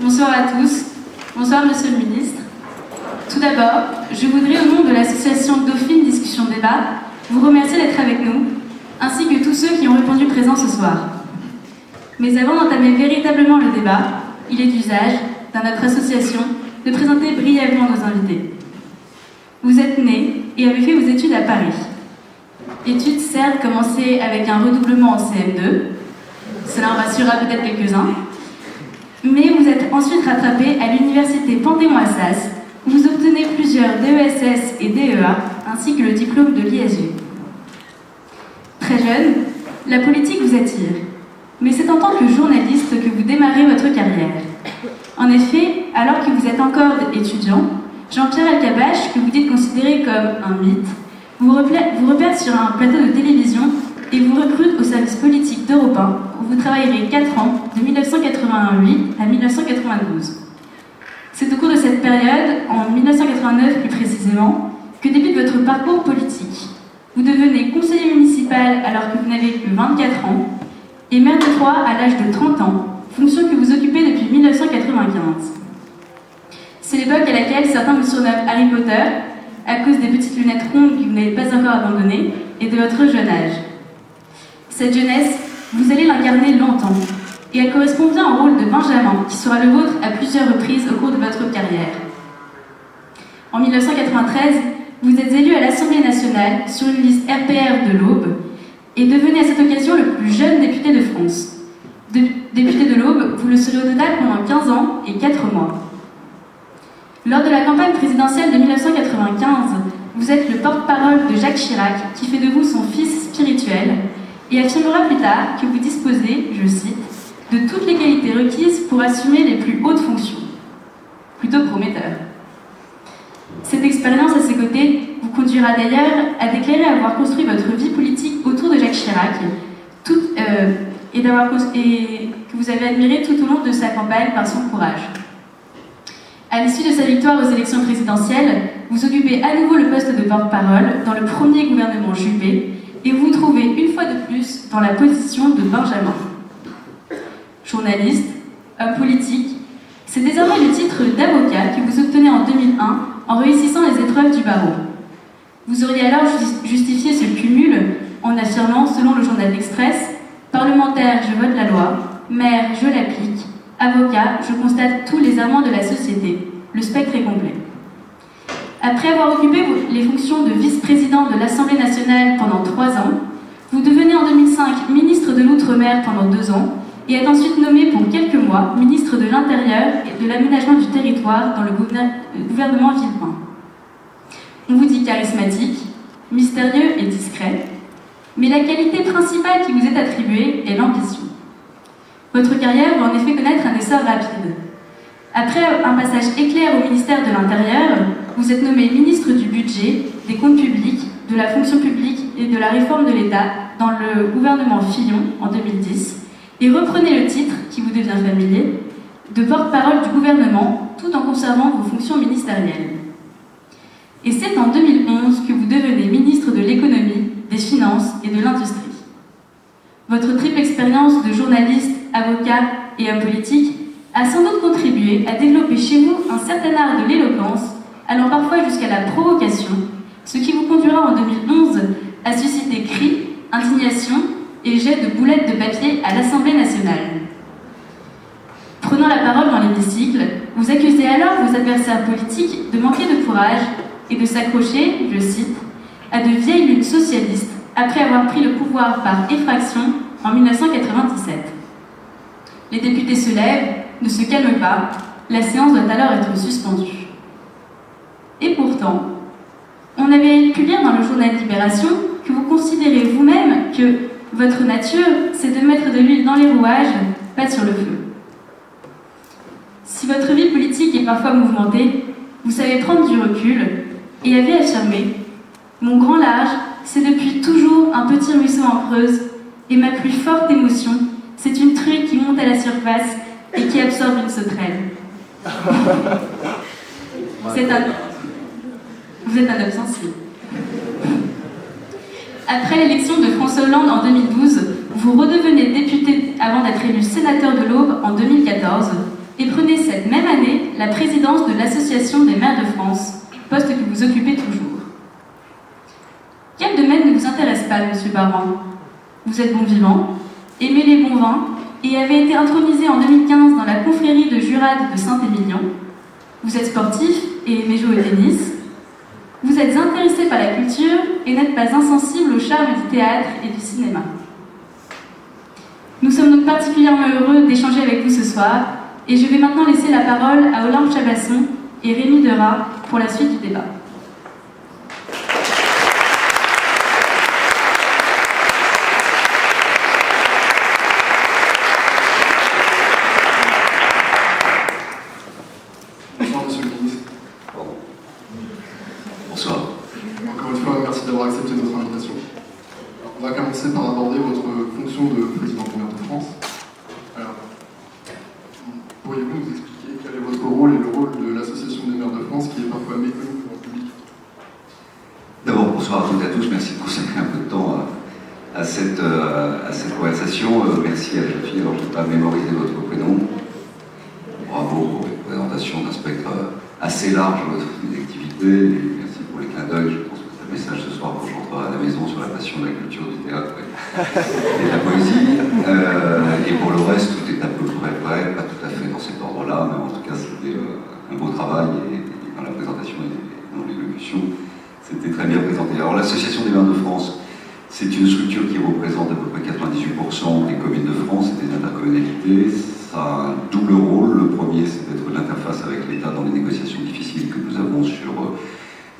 Bonsoir à tous. Bonsoir Monsieur le Ministre. Tout d'abord, je voudrais au nom de l'association Dauphine Discussion Débat vous remercier d'être avec nous, ainsi que tous ceux qui ont répondu présents ce soir. Mais avant d'entamer véritablement le débat, il est d'usage, dans notre association, de présenter brièvement nos invités. Vous êtes nés et avez fait vos études à Paris. Études certes commencées avec un redoublement en CM2, cela en rassurera peut-être quelques-uns, mais vous êtes ensuite rattrapés à l'université Panthéon-Assas, où vous obtenez plusieurs DESS et DEA, ainsi que le diplôme de l'ISG. Très jeune, la politique vous attire, mais c'est en tant que journaliste que vous démarrez votre carrière. En effet, alors que vous êtes encore étudiant, Jean-Pierre Elkabbach, que vous dites considéré comme un mythe, vous repère sur un plateau de télévision et vous recrute au service politique d'Europe 1, où vous travaillerez 4 ans, de 1988 à 1992. C'est au cours de cette période, en 1989 plus précisément, que débute votre parcours politique. Vous devenez conseiller municipal alors que vous n'avez que 24 ans et maire de Troyes à l'âge de 30 ans, fonction que vous occupez depuis 1995. C'est l'époque à laquelle certains vous surnomment Harry Potter à cause des petites lunettes rondes que vous n'avez pas encore abandonnées et de votre jeune âge. Cette jeunesse, vous allez l'incarner longtemps, et elle correspond bien au rôle de Benjamin, qui sera le vôtre à plusieurs reprises au cours de votre carrière. En 1993, vous êtes élu à l'Assemblée nationale sur une liste RPR de l'Aube, et devenez à cette occasion le plus jeune député de France. Député de l'Aube, vous le serez au total pendant 15 ans et 4 mois. Lors de la campagne présidentielle de 1995, vous êtes le porte-parole de Jacques Chirac, qui fait de vous son fils spirituel, et affirmera plus tard que vous disposez, je cite, de toutes les qualités requises pour assumer les plus hautes fonctions. Plutôt prometteur. Cette expérience à ses côtés vous conduira d'ailleurs à déclarer avoir construit votre vie politique autour de Jacques Chirac, et que vous avez admiré tout au long de sa campagne par son courage. À l'issue de sa victoire aux élections présidentielles, vous occupez à nouveau le poste de porte-parole dans le premier gouvernement Juppé et vous vous trouvez une fois de plus dans la position de Benjamin. Journaliste, homme politique, c'est désormais le titre d'avocat que vous obtenez en 2001 en réussissant les épreuves du barreau. Vous auriez alors justifié ce cumul en affirmant, selon le journal L'Express, « Parlementaire, je vote la loi. Maire, je l'applique. Avocat, je constate tous les errements de la société. Le spectre est complet. » Après avoir occupé les fonctions de vice-président de l'Assemblée nationale pendant 3 ans, vous devenez en 2005 ministre de l'Outre-mer pendant 2 ans et êtes ensuite nommé pour quelques mois ministre de l'Intérieur et de l'Aménagement du Territoire dans le gouvernement Villepin. On vous dit charismatique, mystérieux et discret, mais la qualité principale qui vous est attribuée est l'ambition. Votre carrière va en effet connaître un essor rapide. Après un passage éclair au ministère de l'Intérieur, vous êtes nommé ministre du Budget, des Comptes publics, de la Fonction publique et de la Réforme de l'État dans le gouvernement Fillon en 2010 et reprenez le titre, qui vous devient familier, de porte-parole du gouvernement tout en conservant vos fonctions ministérielles. Et c'est en 2011 que vous devenez ministre de l'Économie, des Finances et de l'Industrie. Votre triple expérience de journaliste, avocat et homme politique a sans doute contribué à développer chez vous un certain art de l'éloquence, allant parfois jusqu'à la provocation, ce qui vous conduira en 2011 à susciter cris, indignation et jets de boulettes de papier à l'Assemblée nationale. Prenant la parole dans l'hémicycle, vous accusez alors vos adversaires politiques de manquer de courage et de s'accrocher, je cite, à de vieilles luttes socialistes après avoir pris le pouvoir par effraction en 1997. Les députés se lèvent, ne se calment pas, la séance doit alors être suspendue. Et pourtant, on avait pu lire dans le journal Libération que vous considérez vous-même que votre nature, c'est de mettre de l'huile dans les rouages, pas sur le feu. Si votre vie politique est parfois mouvementée, vous savez prendre du recul et avez affirmé « Mon grand large, c'est depuis toujours un petit ruisseau en Creuse, et ma plus forte émotion, c'est une truie qui monte à la surface et qui absorbe une sauterelle. » Vous êtes un homme sensible. Après l'élection de François Hollande en 2012, vous redevenez député avant d'être élu sénateur de l'Aube en 2014, et prenez cette même année la présidence de l'Association des maires de France, poste que vous occupez toujours. Quel domaine ne vous intéresse pas, Monsieur Barouin? Vous êtes bon vivant, aimez les bons vins et avez été intronisé en 2015 dans la confrérie de Jurade de Saint-Émilion. Vous êtes sportif et aimez jouer au tennis. Vous êtes intéressé par la culture et n'êtes pas insensible au charme du théâtre et du cinéma. Nous sommes donc particulièrement heureux d'échanger avec vous ce soir et je vais maintenant laisser la parole à Olympe Chabasson et Rémi Derat pour la suite du débat. Bonsoir Monsieur le Ministre. Bonsoir. Encore une fois, merci d'avoir accepté notre invitation. Alors, on va commencer par aborder votre fonction de président du maire de France. Alors, pourriez-vous nous expliquer quel est votre rôle et le rôle de l'Association des maires de France qui est parfois méconnue dans le public? D'abord, bonsoir à toutes et à tous. Merci de consacrer un peu de temps à cette conversation. Merci à la jeune fille. Alors, je ne vais pas mémoriser votre prénom. Bravo pour une présentation d'un spectre assez large de votre activité. Et merci pour les clins d'œil. Je pense que c'est un message ce soir quand je rentrerai à la maison sur la passion de la culture, du théâtre et de la poésie. Et pour le reste, tout est à peu près vrai, pas tout à fait dans cet ordre-là, mais en tout cas, c'était un beau travail et dans la présentation et dans l'élocution, c'était très bien présenté. Alors, l'Association des maires de France, c'est une structure qui représente à peu près 98% des communes de France et des intercommunalités. Ça a un double rôle. Le premier, c'est d'être l'interface avec l'État dans les négociations difficiles que nous avons sur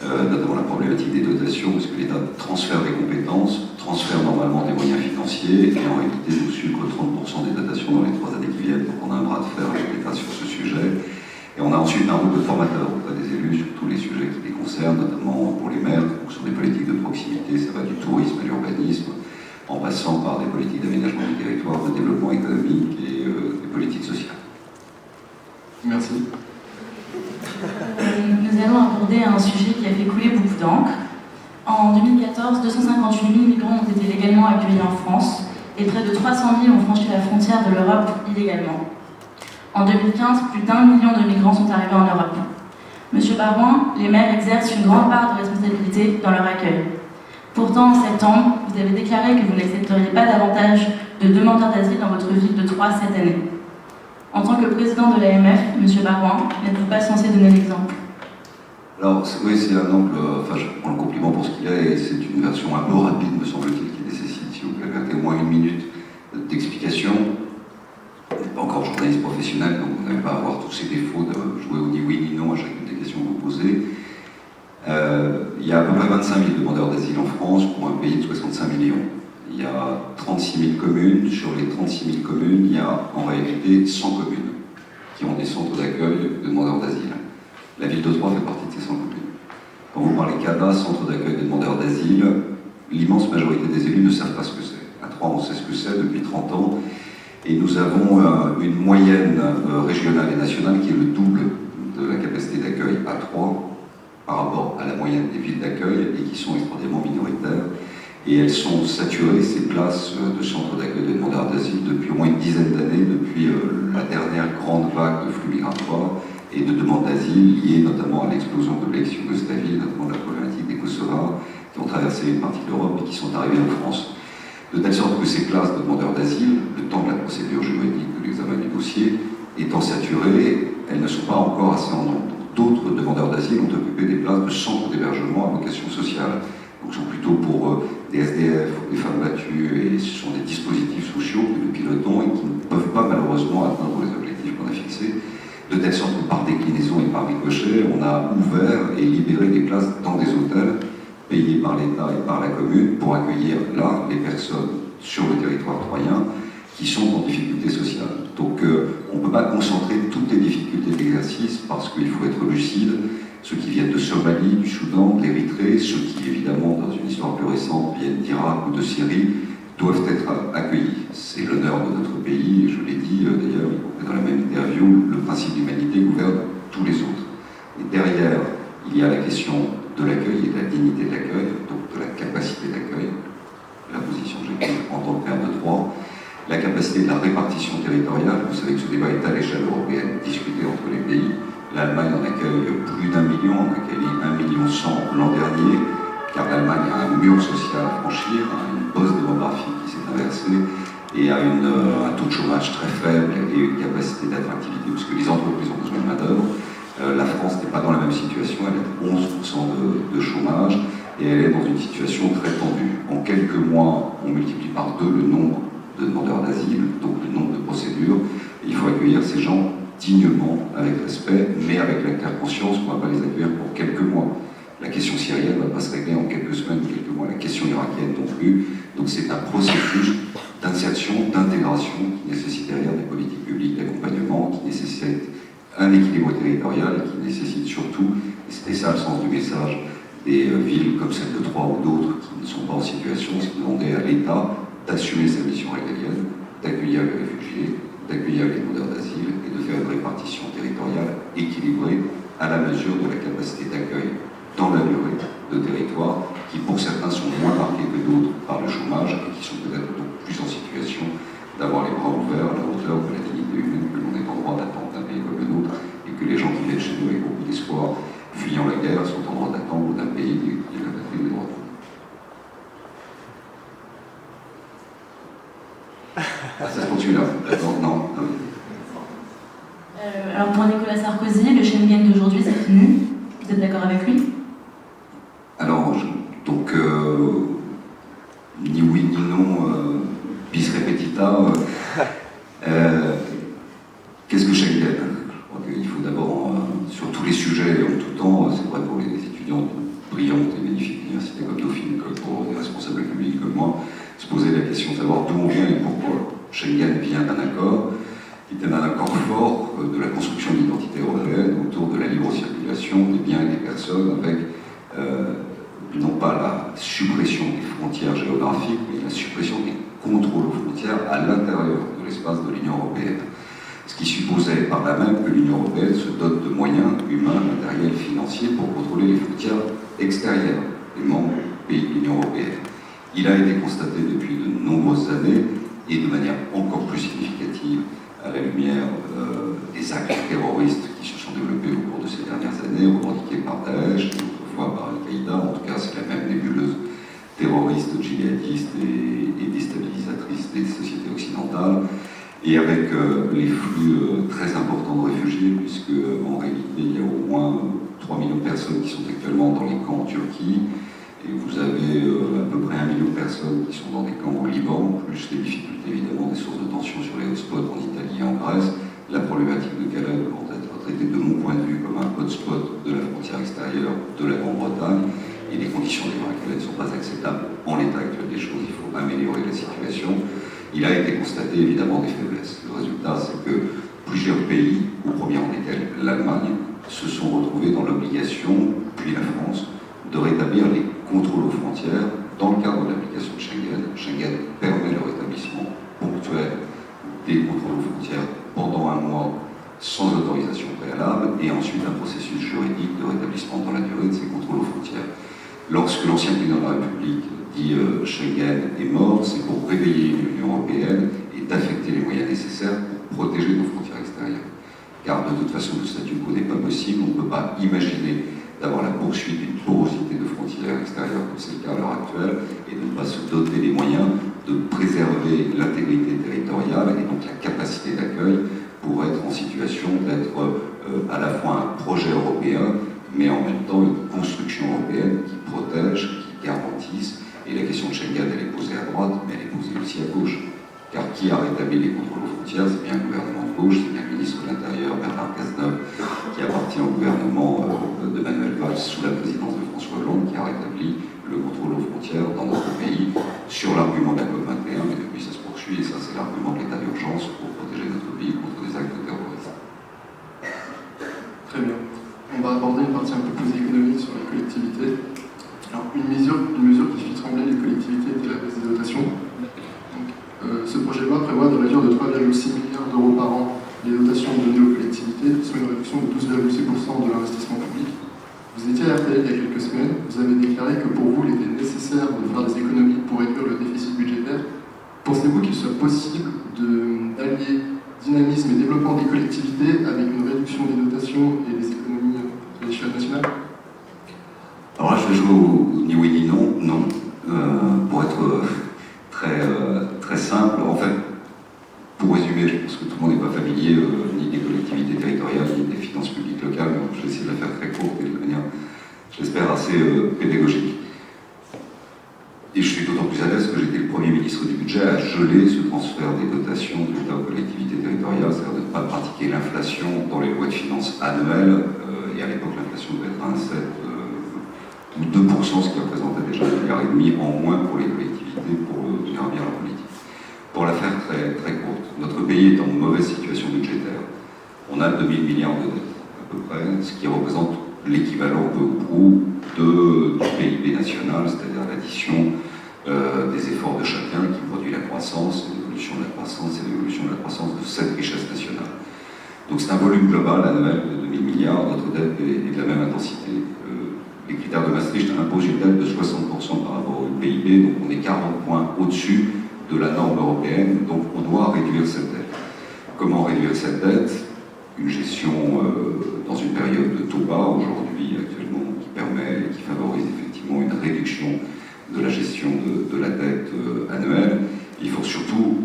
notamment la problématique des dotations, parce que l'État transfère des compétences, transfère normalement des moyens financiers, et en réalité nous sucre 30% des dotations dans les 3 années qui viennent. Donc on a un bras de fer avec l'État sur ce sujet. Et on a ensuite un rôle de formateur auprès des élus sur tous les sujets qui les concernent, notamment pour les maires, donc sur des politiques de proximité, ça va du tourisme à l'urbanisme, en passant par des politiques d'aménagement du territoire, de développement économique et des politiques sociales. Merci. Nous allons aborder un sujet qui a fait couler beaucoup d'encre. En 2014, 258 000 migrants ont été légalement accueillis en France et près de 300 000 ont franchi la frontière de l'Europe illégalement. En 2015, plus d'1 million de migrants sont arrivés en Europe. Monsieur Barouin, les maires exercent une grande part de responsabilité dans leur accueil. Pourtant, en septembre, vous avez déclaré que vous n'accepteriez pas davantage de demandeurs d'asile dans votre ville de Troyes cette année. En tant que président de l'AMF, Monsieur Barouin, n'êtes-vous pas censé donner l'exemple? Alors, oui, c'est un angle, enfin, je prends le compliment pour ce qu'il est, et c'est une version un peu rapide, me semble-t-il, qui nécessite, si vous permettez, au moins 1 minute d'explication. Vous n'êtes pas encore journaliste professionnel, donc vous n'allez pas avoir tous ces défauts de jouer au ni oui ni non à chacune des questions que vous posez. Il y a à peu près 25 000 demandeurs d'asile en France pour un pays de 65 millions. Il y a 36 000 communes. Sur les 36 000 communes, il y a en réalité 100 communes qui ont des centres d'accueil de demandeurs d'asile. La ville de Troyes fait partie de ces 100 communes. Quand vous parlez CADA, centre d'accueil des demandeurs d'asile, l'immense majorité des élus ne savent pas ce que c'est. À Troyes, on sait ce que c'est depuis 30 ans. Et nous avons une moyenne régionale et nationale qui est le double de la capacité d'accueil à Troyes par rapport à la moyenne des villes d'accueil et qui sont extraordinairement minoritaires. Et elles sont saturées, ces places de centres d'accueil de demandeurs d'asile, depuis au moins une dizaine d'années, depuis la dernière grande vague de flux migratoires et de demandes d'asile liées notamment à l'explosion de l'ex-Yougoslavie, notamment la problématique des Kosovars qui ont traversé une partie de l'Europe et qui sont arrivés en France. De telle sorte que ces places de demandeurs d'asile, le temps de la procédure juridique de l'examen du dossier, étant saturées, elles ne sont pas encore assez en nombre. D'autres demandeurs d'asile ont occupé des places de centres d'hébergement à vocation sociale. Donc, sont plutôt pour des SDF, des femmes battues, et ce sont des dispositifs sociaux que nous pilotons et qui ne peuvent pas malheureusement atteindre les objectifs qu'on a fixés, de telle sorte que par déclinaison et par ricochet, on a ouvert et libéré des places dans des hôtels payés par l'État et par la commune pour accueillir là les personnes sur le territoire troyen qui sont en difficulté sociale. Donc on ne peut pas concentrer toutes les difficultés d'exercice parce qu'il faut être lucide. Ceux qui viennent de Somalie, du Soudan, de l'Érythrée, ceux qui évidemment dans une histoire plus récente viennent d'Irak ou de Syrie, doivent être accueillis. C'est l'honneur de notre pays, et je l'ai dit d'ailleurs dans la même interview, le principe d'humanité gouverne tous les autres. Et derrière, il y a la question de l'accueil et de la dignité de l'accueil, donc de la capacité d'accueil, la position que j'ai prise en tant que maire de Troyes, la capacité capacité de la répartition territoriale. Vous savez que ce débat est à l'échelle européenne, discuté entre les pays. L'Allemagne en accueille plus d'1 million, on a accueilli 1,1 million l'an dernier, car l'Allemagne a un mur social à franchir, une bosse démographique qui s'est inversée, et a un taux de chômage très faible et une capacité d'attractivité, parce que les entreprises ont besoin de main-d'œuvre. La France n'est pas dans la même situation, elle est à 11% de chômage, et elle est dans une situation très tendue. En quelques mois, on multiplie par 2 le nombre de demandeurs d'asile, donc le nombre de procédures, et il faut accueillir ces gens dignement, avec respect, mais avec la claire conscience qu'on ne va pas les accueillir pour quelques mois. La question syrienne ne va pas se régler en quelques semaines ou quelques mois, la question irakienne non plus. Donc c'est un processus d'insertion, d'intégration qui nécessite derrière des politiques publiques d'accompagnement, qui nécessite un équilibre territorial, qui nécessite surtout, et c'était ça le sens du message, des villes comme celle de Troyes ou d'autres qui ne sont pas en situation, c'est de demander à l'État d'assumer sa mission régalienne, d'accueillir les réfugiés, d'accueillir les demandeurs d'asile et de faire une répartition territoriale équilibrée à la mesure de la capacité d'accueil dans la durée de territoires qui pour certains sont moins marqués que d'autres par le chômage et qui sont peut-être donc plus en situation d'avoir les bras ouverts à la hauteur de la dignité humaine que l'on est en droit d'attendre d'un pays comme le nôtre et que les gens qui viennent chez nous avec beaucoup d'espoir, fuyant la guerre, sont en droit d'attendre d'un pays qui est la patrie des droits de l'homme. Ah, ça se continue là. D'accord, non. Alors pour Nicolas Sarkozy, le Schengen d'aujourd'hui, c'est fini. Vous êtes d'accord avec lui? Alors, donc, ni oui ni non, bis repetita. Qu'est-ce que Schengen? Je crois qu'il faut d'abord, sur tous les sujets et en tout temps, c'est vrai pour les étudiants brillantes et magnifiques universités comme Dauphine, comme pour des responsables publics comme moi, se poser la question de savoir d'où on vient et pourquoi. Schengen vient d'un accord, qui était un accord fort de la construction de l'identité européenne autour de la libre circulation des biens et des personnes, avec non pas la suppression des frontières géographiques, mais la suppression des contrôles aux frontières à l'intérieur de l'espace de l'Union européenne. Ce qui supposait par là même que l'Union européenne se dote de moyens humains, matériels, financiers pour contrôler les frontières extérieures des membres pays de l'Union européenne. Il a été constaté depuis de nombreuses années, et de manière encore plus significative à la lumière des actes terroristes qui se sont développés au cours de ces dernières années, revendiqués par Daesh, et autrefois par Al-Qaïda, en tout cas c'est la même nébuleuse terroriste, djihadiste et déstabilisatrice des sociétés occidentales, et avec les flux très importants de réfugiés, puisque en réalité il y a au moins 3 millions de personnes qui sont actuellement dans les camps en Turquie, et vous avez à peu près 1 million de personnes qui sont dans des camps au Liban, plus les difficultés évidemment des sources de tension sur les hotspots en Italie et en Grèce. La problématique de Calais devant être traitée de mon point de vue comme un hotspot de la frontière extérieure de la Grande-Bretagne, et les conditions de vie à Calais ne sont pas acceptables en l'état actuel des choses, il faut améliorer la situation. Il a été constaté évidemment des faiblesses. Le résultat, c'est que plusieurs pays, au premier rang desquels l'Allemagne, se sont retrouvés dans l'obligation, puis la France, de rétablir les contrôles aux frontières dans le cadre de l'application de Schengen. Schengen permet le rétablissement ponctuel des contrôles aux frontières pendant un mois sans autorisation préalable et ensuite un processus juridique de rétablissement dans la durée de ces contrôles aux frontières. Lorsque l'ancien président de la République dit Schengen est mort, c'est pour réveiller l'Union européenne et d'affecter les moyens nécessaires pour protéger nos frontières extérieures. Car de toute façon, le statu quo n'est pas possible, on ne peut pas imaginer d'avoir la poursuite d'une porosité de frontières extérieures comme c'est le cas à l'heure actuelle et de ne pas se doter des moyens de préserver l'intégrité territoriale et donc la capacité d'accueil pour être en situation d'être à la fois un projet européen mais en même temps une construction européenne qui protège, qui garantisse, et la question de Schengen elle est posée à droite mais elle est posée aussi à gauche. Car qui a rétabli les contrôles aux frontières? C'est bien le gouvernement de gauche, c'est bien le ministre de l'Intérieur, Bernard Cazeneuve, qui appartient au gouvernement de Manuel Valls sous la présidence de François Hollande, qui a rétabli le contrôle aux frontières dans notre pays sur l'argument de la COP21, mais depuis ça se poursuit, et ça c'est l'argument de l'état d'urgence pour protéger notre pays contre des actes terroristes. Très bien. On va aborder une partie un peu plus économique sur les collectivités. Alors, une mesure qui fit trembler les collectivités était la baisse des dotations. Ce projet de loi prévoit de réduire de 3,6 milliards d'euros par an les dotations données aux collectivités, soit une réduction de 12,6% de l'investissement public. Vous étiez à RTL il y a quelques semaines, vous avez déclaré que pour vous, il était nécessaire de faire des économies pour réduire le déficit budgétaire. Pensez-vous qu'il soit possible de faire très courte et de manière, j'espère, assez pédagogique. Et je suis d'autant plus à l'aise que j'étais le premier ministre du budget à geler ce transfert des dotations de l'État aux collectivités territoriales, c'est-à-dire de ne pas pratiquer l'inflation dans les lois de finances annuelles. Et à l'époque, l'inflation devait être à 1,7 ou 2%, ce qui représentait déjà 1,5 milliard en moins pour les collectivités pour tenir bien la politique. Pour la faire très, très courte, notre pays est en mauvaise situation budgétaire. On a 2000 milliards de dettes, à peu près, ce qui représente l'équivalent peu ou prou du PIB national, c'est-à-dire l'addition des efforts de chacun qui produit la croissance, l'évolution de la croissance et l'évolution de la croissance de cette richesse nationale. Donc c'est un volume global annuel de 2000 milliards, notre dette est de la même intensité. Les critères de Maastricht imposent une dette de 60% par rapport au PIB, donc on est 40 points au-dessus de la norme européenne, donc on doit réduire cette dette. Comment réduire cette dette? Une gestion dans une période de taux bas aujourd'hui, actuellement, qui permet et qui favorise effectivement une réduction de la gestion de la dette annuelle. Il faut surtout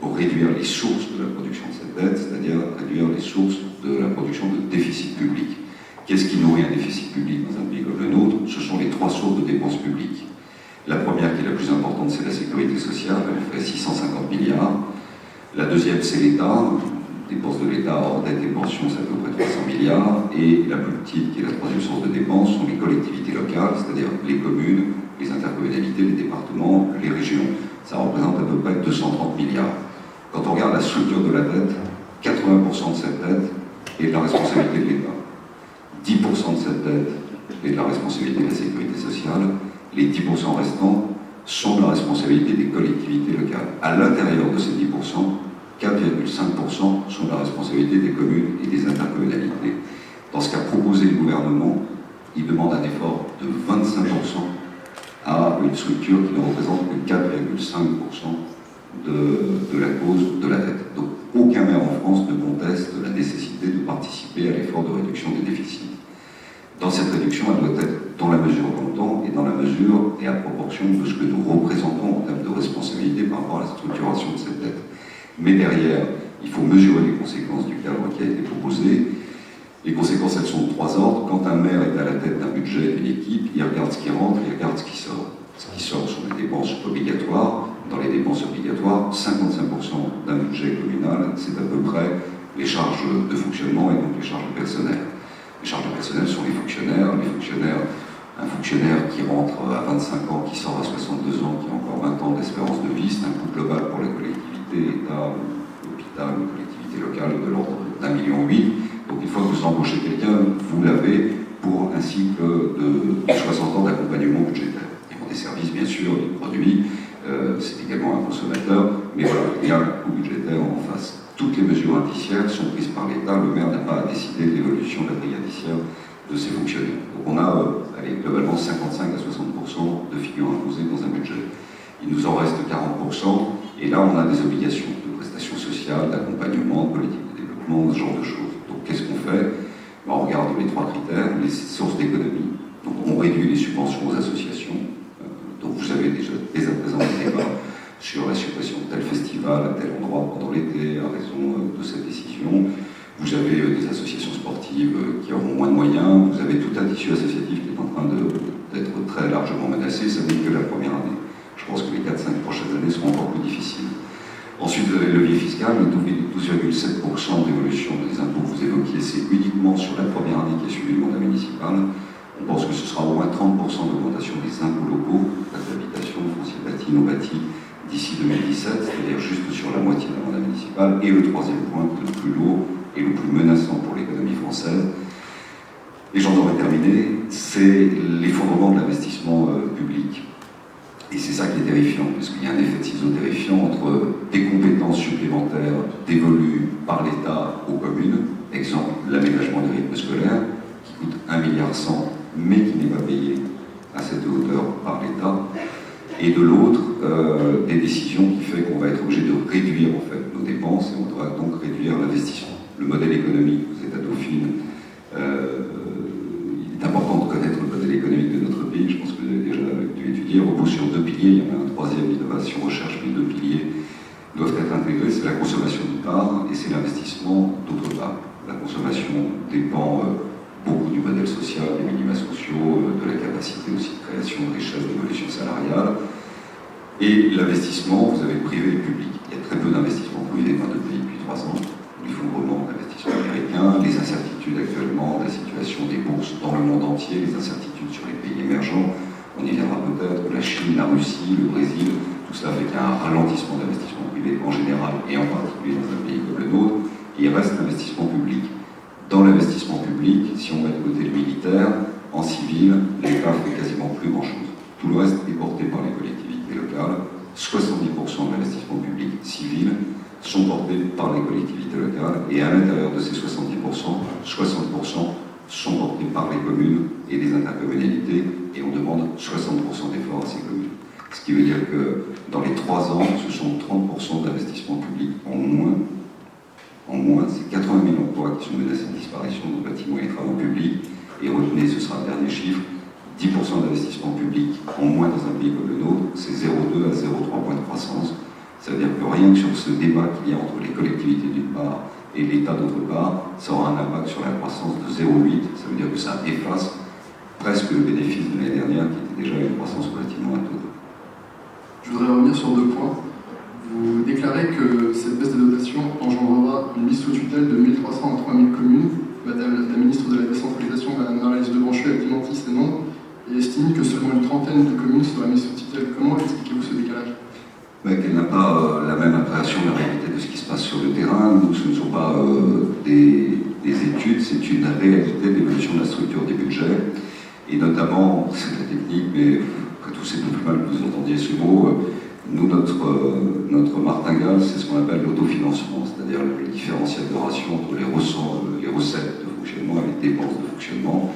réduire les sources de la production de cette dette, c'est-à-dire réduire les sources de la production de déficit public. Qu'est-ce qui nourrit un déficit public dans un pays comme le nôtre? Ce sont les trois sources de dépenses publiques. La première, qui est la plus importante, c'est la sécurité sociale, elle fait 650 milliards. La deuxième, c'est l'État. Dépenses de l'État hors dette et pensions, c'est à peu près 300 milliards. Et la plus petite, qui est la troisième source de dépenses, sont les collectivités locales, c'est-à-dire les communes, les intercommunalités, les départements, les régions. Ça représente à peu près 230 milliards. Quand on regarde la structure de la dette, 80% de cette dette est de la responsabilité de l'État. 10% de cette dette est de la responsabilité de la sécurité sociale. Les 10% restants sont de la responsabilité des collectivités locales. À l'intérieur de ces 10%, 4,5% sont de la responsabilité des communes et des intercommunalités. Dans ce qu'a proposé le gouvernement, il demande un effort de 25% à une structure qui ne représente que 4,5% de la cause de la dette. Donc aucun maire en France ne conteste la nécessité de participer à l'effort de réduction des déficits. Dans cette réduction, elle doit être dans la mesure dans le temps et dans la mesure et à proportion de ce que nous représentons en termes de responsabilité par rapport à la structuration de cette dette. Mais derrière, il faut mesurer les conséquences du cadre qui a été proposé. Les conséquences, elles sont de trois ordres. Quand un maire est à la tête d'un budget, d'une équipe, il regarde ce qui rentre, il regarde ce qui sort. Ce qui sort sont les dépenses obligatoires. Dans les dépenses obligatoires, 55% d'un budget communal, c'est à peu près les charges de fonctionnement et donc les charges de personnel. Les charges de personnel sont les fonctionnaires. Un fonctionnaire qui rentre à 25 ans, qui sort à 62 ans, qui a encore 20 ans d'espérance de vie, c'est un coût global pour la collectivité, l'État, l'hôpital, une collectivité locale de l'ordre d'1,8 million. Donc une fois que vous embauchez quelqu'un, vous l'avez pour un cycle de 60 ans d'accompagnement budgétaire. Ils ont des services, bien sûr, des produits, c'est également un consommateur, mais voilà, il y a un coût budgétaire en face. Toutes les mesures indiciaires sont prises par l'État, le maire n'a pas à décider de l'évolution de la grille indiciaire de ses fonctionnaires. Donc on a globalement 55 à 60% de figures imposées dans un budget. Il nous en reste 40%, et là on a des obligations de prestations sociales, d'accompagnement, de politique de développement, ce genre de choses. Donc qu'est-ce qu'on fait? On regarde les trois critères, les sources d'économie. Donc on réduit les subventions aux associations. Donc vous avez déjà dès à présent des débats sur la suppression de tel festival à tel endroit pendant l'été à raison de cette décision. Vous avez des associations sportives qui auront moins de moyens. Vous avez tout un tissu associatif qui est en train d'être très largement menacé. Ça n'est que la première année. Je pense que les 4-5 prochaines années seront encore plus difficiles. Ensuite, vous avez le levier fiscal, le 12,7% d'évolution des impôts que vous évoquiez, c'est uniquement sur la première année qui a suivi le mandat municipal. On pense que ce sera au moins 30% d'augmentation des impôts locaux, taxe d'habitation, foncier bâti, non bâti, d'ici 2017, c'est-à-dire juste sur la moitié d'un mandat municipal. Et le troisième point, qui est le plus lourd et le plus menaçant pour l'économie française, et j'en aurais terminé, c'est l'effondrement de l'investissement public. Et c'est ça qui est terrifiant, puisqu'il y a un effet de ciseau terrifiant entre des compétences supplémentaires dévolues par l'État aux communes, exemple l'aménagement des rythmes scolaires, qui coûte 1,1 milliard, mais qui n'est pas payé à cette hauteur par l'État, et de l'autre, des décisions qui font qu'on va être obligé de réduire en fait nos dépenses, et on doit donc réduire l'investissement. Le modèle économique, vous êtes à Dauphine, il est important de connaître le modèle économique de notre pays, je pense que vous avez déjà dû étudier, repose sur deux piliers, il y en a un troisième, innovation, recherche, mais deux piliers doivent être intégrés, c'est la consommation d'une part, et c'est l'investissement d'autre part. La consommation dépend beaucoup du modèle social, des minima sociaux, de la capacité aussi de création de richesse, d'évolution salariale. Et l'investissement, vous avez le privé et le public. Il y a très peu d'investissements privés dans notre pays depuis 3 ans. L'effondrement de l'investissement américain, les incertitudes actuellement de la situation des bourses dans le monde entier, les incertitudes sur les pays émergents, on y viendra peut-être, la Chine, la Russie, le Brésil, tout cela fait qu'il y a un ralentissement d'investissement privé en général et en particulier dans un pays comme le nôtre. Et il reste l'investissement public. Dans l'investissement public, si on met de côté le militaire, en civil, l'État fait quasiment plus grand-chose. Tout le reste est porté par les collectivités locales. 70% de l'investissement public civil sont portés par les collectivités locales. Et à l'intérieur de ces 70%, 60% sont portés par les communes et les intercommunalités. Et on demande 60% d'efforts à ces communes. Ce qui veut dire que dans les 3 ans, ce sont 30% d'investissement public en moins. En moins, c'est 80 000 emplois qui sont menacés de disparition dans le bâtiment et les travaux publics. Et retenez, ce sera le dernier chiffre, 10% d'investissement public en moins dans un pays comme le nôtre, c'est 0,2 à 0,3 points de croissance. Ça veut dire que rien que sur ce débat qu'il y a entre les collectivités d'une part et l'État d'autre part, ça aura un impact sur la croissance de 0,8. Ça veut dire que ça efface presque le bénéfice de l'année dernière, qui était déjà une croissance relativement à taux. Je voudrais revenir sur 2 points. Vous déclarez que cette baisse des dotations engendrera une mise sous tutelle de 1300 à 3000 communes. Madame la ministre de la Décentralisation, Madame Maryse Debranchu, a démenti ces nombres et estime que seulement une trentaine de communes seraient mises sous tutelle. Comment expliquez-vous ce décalage? Qu'elle n'a pas la même appréhension de la réalité de ce qui se passe sur le terrain. Nous, ce ne sont pas des études, c'est une réalité d'évolution de la structure des budgets. Et notamment, c'est la technique, mais après tout, c'est plus mal que vous entendiez ce mot. Nous, notre martingale, c'est ce qu'on appelle l'autofinancement, c'est-à-dire le différentiel de ratio entre les recettes de fonctionnement et les dépenses de fonctionnement.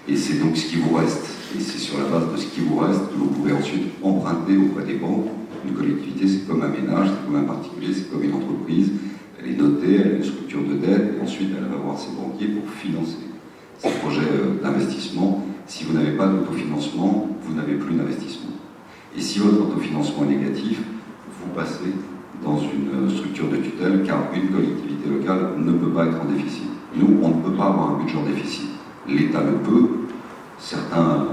Et c'est donc ce qui vous reste. Et c'est sur la base de ce qui vous reste que vous pouvez ensuite emprunter auprès des banques. Une collectivité, c'est comme un ménage, c'est comme un particulier, c'est comme une entreprise. Elle est notée, elle a une structure de dette, et ensuite elle va voir ses banquiers pour financer ses projets d'investissement. Si vous n'avez pas d'autofinancement, vous n'avez plus d'investissement. Et si votre autofinancement est négatif, vous passez dans une structure de tutelle, car une collectivité locale ne peut pas être en déficit. Nous, on ne peut pas avoir un budget en déficit. L'État le peut, certains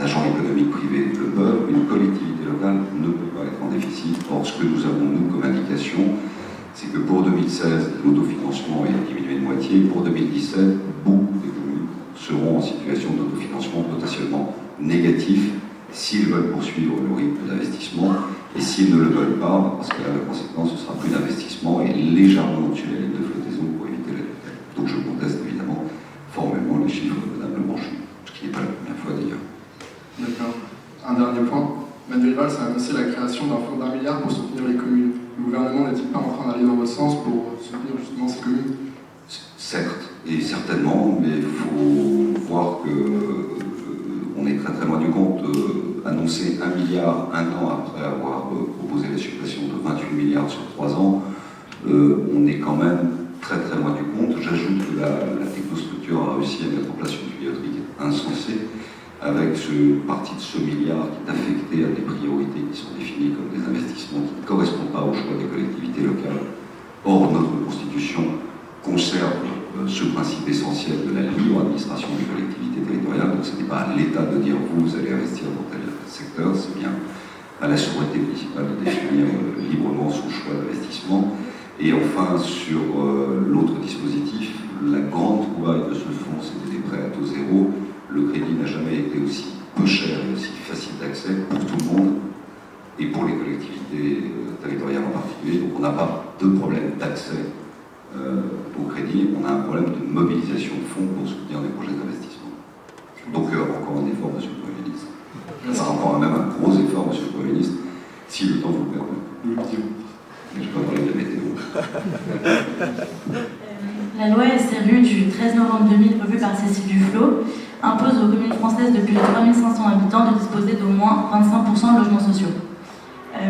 agents économiques privés le peuvent, une collectivité locale ne peut pas être en déficit. Or, ce que nous avons, nous, comme indication, c'est que pour 2016, l'autofinancement est diminué de moitié. Pour 2017, beaucoup de communes seront en situation d'autofinancement potentiellement négatif s'ils veulent poursuivre le rythme d'investissement, et s'ils ne le veulent pas, parce que là, la conséquence, ce sera plus d'investissement et légèrement au-dessus de la ligne de flottaison pour éviter la tutelle. Donc je conteste évidemment formellement les chiffres de Mme Lebranchu, ce qui n'est pas la première fois d'ailleurs. D'accord. Un dernier point. Manuel Valls a annoncé la création d'un fonds d'1 milliard pour soutenir les communes. Le gouvernement n'est-il pas en train d'aller dans votre sens pour soutenir justement ces communes? Certes, et certainement, mais il faut voir que on est très très loin du compte. Annoncer 1 milliard un an après avoir proposé la suppression de 28 milliards sur 3 ans, on est quand même très très loin du compte. J'ajoute que la technostructure a réussi à mettre en place une tuyauterie insensée, avec une partie de ce milliard qui est affecté à des priorités qui sont définies comme des investissements qui ne correspondent pas au choix des collectivités locales. Or, notre Constitution conserve ce principe essentiel de la libre administration des collectivités territoriales. Donc ce n'est pas à l'État de dire vous allez investir dans tel secteur, c'est bien à la souveraineté municipale de définir librement son choix d'investissement. Et enfin, sur l'autre dispositif, la grande trouvaille de ce fonds, c'était des prêts à taux zéro. Le crédit n'a jamais été aussi peu cher et aussi facile d'accès pour tout le monde et pour les collectivités territoriales en particulier. Donc on n'a pas de problème d'accès au crédit, on a un problème de mobilisation de fonds pour soutenir des projets d'investissement. Donc encore un effort, Monsieur le Premier ministre. Enfin, encore même un gros effort, Monsieur le Premier ministre, si le temps vous le permet. Nous le dirons. Mais je ne vais pas parler de la météo. La loi SRU du 13 novembre 2000, revue par Cécile Duflot, impose aux communes françaises de plus de 3500 habitants de disposer d'au moins 25% de logements sociaux.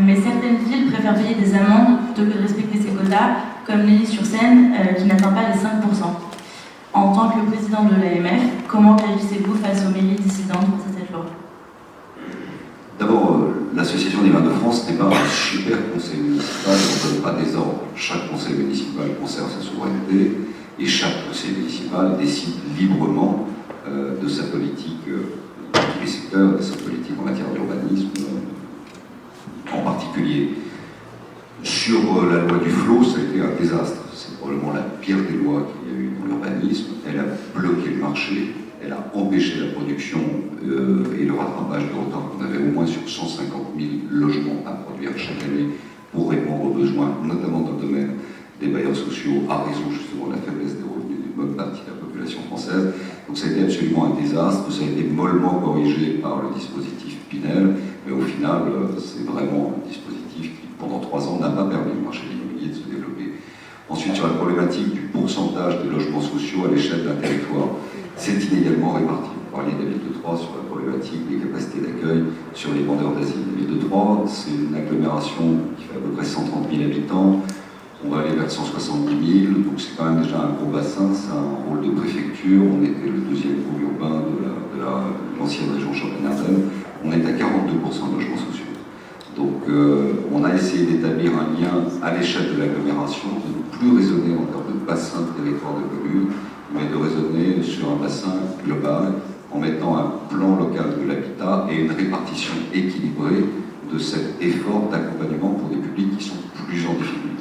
Mais certaines villes préfèrent payer des amendes plutôt que de respecter ces quotas, comme Neuilly-sur-Seine, qui n'atteint pas les 5%. En tant que président de l'AMF, comment réagissez-vous face aux mairies dissidentes face à cette loi? D'abord, l'Association des maires de France n'est pas un super conseil municipal, on ne donne pas des ordres. Chaque conseil municipal conserve sa souveraineté Et chaque conseil municipal décide librement de sa politique dans tous les secteurs, de sa politique en matière d'urbanisme en particulier. Sur la loi du flot, ça a été un désastre. C'est probablement la pire des lois qu'il y a eu dans l'urbanisme. Elle a bloqué le marché, elle a empêché la production et le rattrapage de retard qu'on avait au moins sur 150 000 logements à produire chaque année pour répondre aux besoins, notamment dans le domaine des bailleurs sociaux, à raison justement de la faiblesse des revenus d'une bonne partie de la population française. Donc ça a été absolument un désastre, ça a été mollement corrigé par le dispositif Pinel, mais au final, c'est vraiment un dispositif qui, pendant 3 ans, n'a pas permis au marché de l'immobilier de se développer. Ensuite, sur la problématique du pourcentage des logements sociaux à l'échelle d'un territoire, c'est inégalement réparti. Vous parliez de la ville de Troyes sur la problématique des capacités d'accueil sur les demandeurs d'asile. La ville de Troyes, c'est une agglomération qui fait à peu près 130 000 habitants. On va aller vers 170 000, donc c'est quand même déjà un gros bassin, c'est un rôle de préfecture. On était le 2e pôle urbain de l'ancienne région Champagne-Ardenne. On est à 42% de logements sociaux. Donc on a essayé d'établir un lien à l'échelle de l'agglomération, de ne plus raisonner en termes de bassin de territoire de commune, mais de raisonner sur un bassin global en mettant un plan local de l'habitat et une répartition équilibrée de cet effort d'accompagnement pour des publics qui sont plus en difficulté.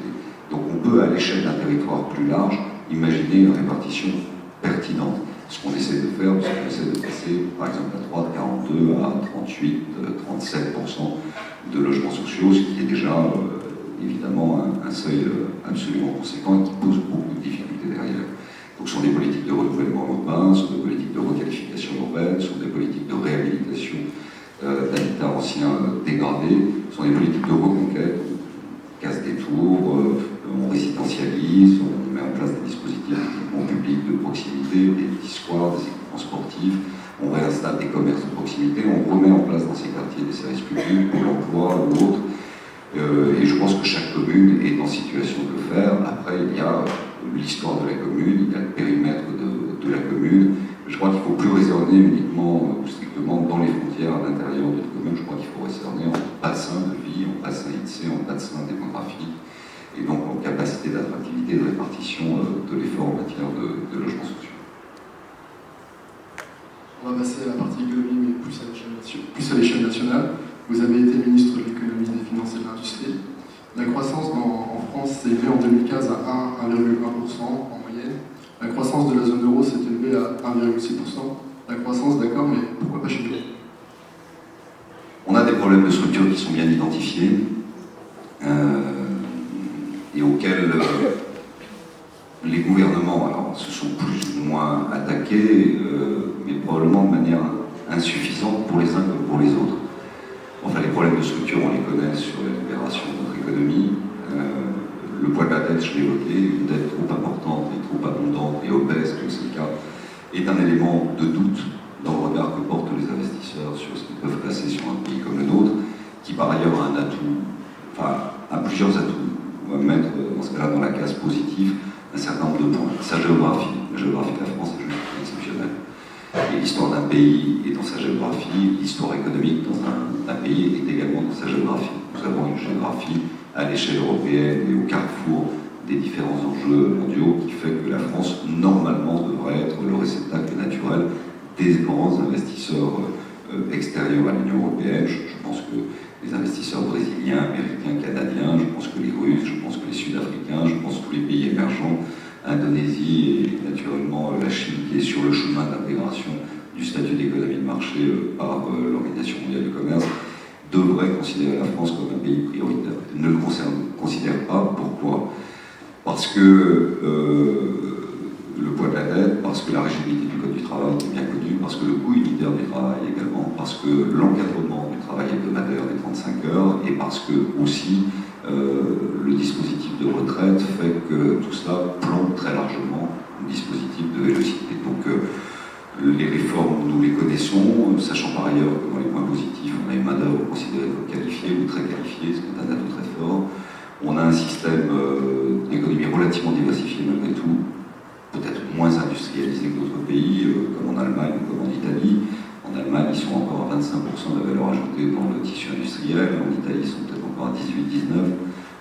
Donc on peut, à l'échelle d'un territoire plus large, imaginer une répartition pertinente. Ce qu'on essaie de faire, c'est qu'on essaie de passer, par exemple, à 3 de 42 à 38, 37% de logements sociaux, ce qui est déjà évidemment un seuil absolument conséquent et qui pose beaucoup de difficultés derrière. Donc ce sont des politiques de renouvellement urbain, ce sont des politiques de requalification urbaine, ce sont des politiques de réhabilitation d'habitats anciens dégradés, ce sont des politiques de reconquête, on casse des tours, on résidentialise, on met en place des dispositifs d'équipement public de proximité, des petits squares, des équipements sportifs, on réinstalle des commerces de proximité, on remet en place dans ces quartiers des services publics, pour l'emploi ou autres. Et je pense que chaque commune est en situation de le faire. Après, il y a l'histoire de la commune, il y a le périmètre de la commune. Je crois qu'il ne faut plus raisonner uniquement ou strictement dans les frontières à l'intérieur d'une commune. Je crois qu'il faut raisonner en bassin de vie, en bassin INSEE, en bassin démographique, et donc en capacité d'attractivité, de répartition de l'effort en matière de logements sociaux. On va passer à la partie économie, mais plus à l'échelle nationale. Vous avez été ministre de l'économie, des finances et de l'industrie. La croissance en France s'est élevée en 2015 à 1,1% en moyenne. La croissance de la zone euro s'est élevée à 1,6%. La croissance, d'accord, mais pourquoi pas chez nous? On a des problèmes de structure qui sont bien identifiés et auxquels les gouvernements se sont plus ou moins attaqués, mais probablement de manière insuffisante pour les uns comme pour les autres. Enfin, les problèmes de structure, on les connaît sur la libération de notre économie. Le poids de la dette, je l'ai évoqué, une dette trop importante et trop abondante et obèse, comme c'est le cas, est un élément de doute dans le regard que portent les investisseurs sur ce qu'ils peuvent placer sur un pays comme le nôtre, qui par ailleurs a un atout, enfin, a plusieurs atouts. On va mettre dans ce cas-là dans la case positive un certain nombre de points. Sa géographie, la géographie de la France est juste exceptionnelle. Et l'histoire d'un pays est dans sa géographie, l'histoire économique dans un pays est également dans sa géographie. Nous avons une géographie à l'échelle européenne et au carrefour des différents enjeux mondiaux qui fait que la France, normalement, devrait être le réceptacle naturel des grands investisseurs extérieurs à l'Union européenne. Je pense que les investisseurs brésiliens, américains, canadiens, je pense que les Russes, je pense que les Sud-Africains, je pense que tous les pays émergents, Indonésie et naturellement la Chine qui est sur le chemin d'intégration du statut d'économie de marché par l'Organisation mondiale du commerce, devraient considérer la France comme un pays prioritaire. Ils ne le considèrent pas. Pourquoi? Parce que le poids de la dette, parce que la rigidité du code du travail est bien connue, parce que le coût unitaire du travail également, parce que l'encadrement du travail hebdomadaire des 35 heures, et parce que aussi le dispositif de retraite fait que tout cela plombe très largement le dispositif de vélocité. Donc les réformes, nous les connaissons, sachant par ailleurs que dans les points positifs, on a une main-d'œuvre considérée comme qualifiée ou très qualifiée, ce qui est un atout très fort. On a un système d'économie relativement diversifié malgré tout, peut-être moins industrialisé que d'autres pays, comme en Allemagne ou comme en Italie. En Allemagne, ils sont encore à 25% de la valeur ajoutée dans le tissu industriel. En Italie, ils sont peut-être encore à 18-19.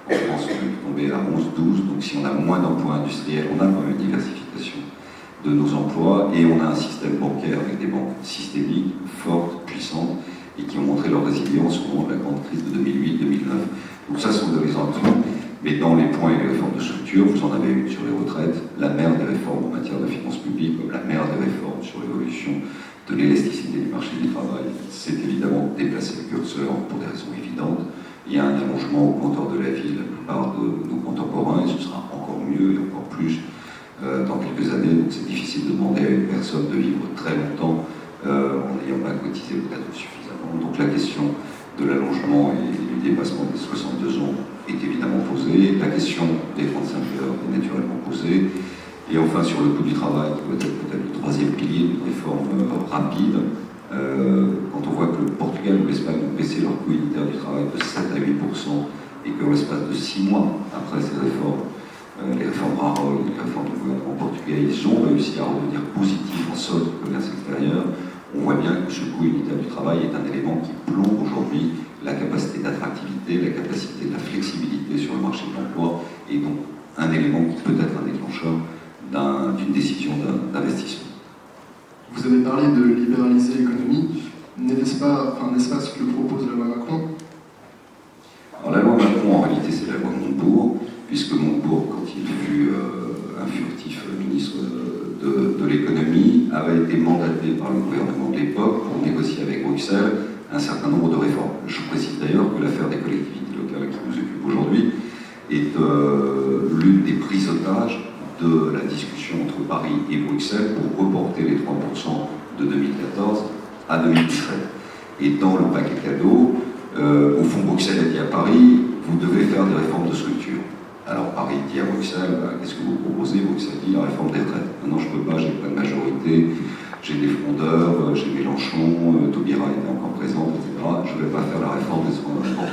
En France, on est tombé à 11-12. Donc si on a moins d'emplois industriels, on a quand même une diversification diversification de nos emplois, et on a un système bancaire avec des banques systémiques, fortes, puissantes, et qui ont montré leur résilience au moment de la grande crise de 2008-2009. Donc ça, ce sont des raisons absolues. Mais dans les points et les réformes de structure, vous en avez une sur les retraites, la mère des réformes en matière de finances publiques, comme la mère des réformes sur l'évolution de l'élasticité du marché du travail, c'est évidemment déplacer le curseur pour des raisons évidentes. Il y a un allongement au compteur de la vie de la plupart de nos contemporains, et ce sera encore mieux et encore plus dans quelques années. Donc c'est difficile de demander à une personne de vivre très longtemps en n'ayant pas cotisé peut-être suffisamment. Donc la question de l'allongement et du dépassement des 62 ans est évidemment posée. La question des 35 heures est naturellement posée. Et enfin, sur le coût du travail, qui doit être peut-être le troisième pilier d'une réforme rapide, quand on voit que le Portugal ou l'Espagne ont baissé leur coût unitaire du travail de 7 à 8%, et qu'en l'espace de 6 mois après ces réformes, les réformes Rajoy, les réformes du gouvernement portugais, ils ont réussi à revenir positifs en solde du commerce extérieur, on voit bien que ce coût unitaire du travail est un élément qui plombe aujourd'hui la capacité d'attractivité, la capacité de la flexibilité sur le marché de l'emploi, et donc un élément qui peut être un déclencheur d'une décision d'investissement. Vous avez parlé de libéraliser l'économie. N'est-ce pas ce que propose la loi Macron? Alors la loi Macron, en réalité, c'est la loi Montebourg, puisque Montebourg, quand il fut un furtif ministre de l'économie, avait été mandaté par le gouvernement de l'époque pour négocier avec Bruxelles un certain nombre de réformes. Je précise d'ailleurs que l'affaire des collectivités locales qui nous occupe aujourd'hui est l'une des prises otages de la discussion entre Paris et Bruxelles pour reporter les 3% de 2014 à 2017. Et dans le paquet cadeau, au fond, Bruxelles a dit à Paris, vous devez faire des réformes de structure. Alors Paris dit à Bruxelles, qu'est-ce que vous proposez? Bruxelles dit la réforme des retraites. Non, je ne peux pas, j'ai pas de majorité, j'ai des frondeurs, j'ai Mélenchon, Taubira était encore présent, etc. Je ne vais pas faire la réforme des soins. Bon.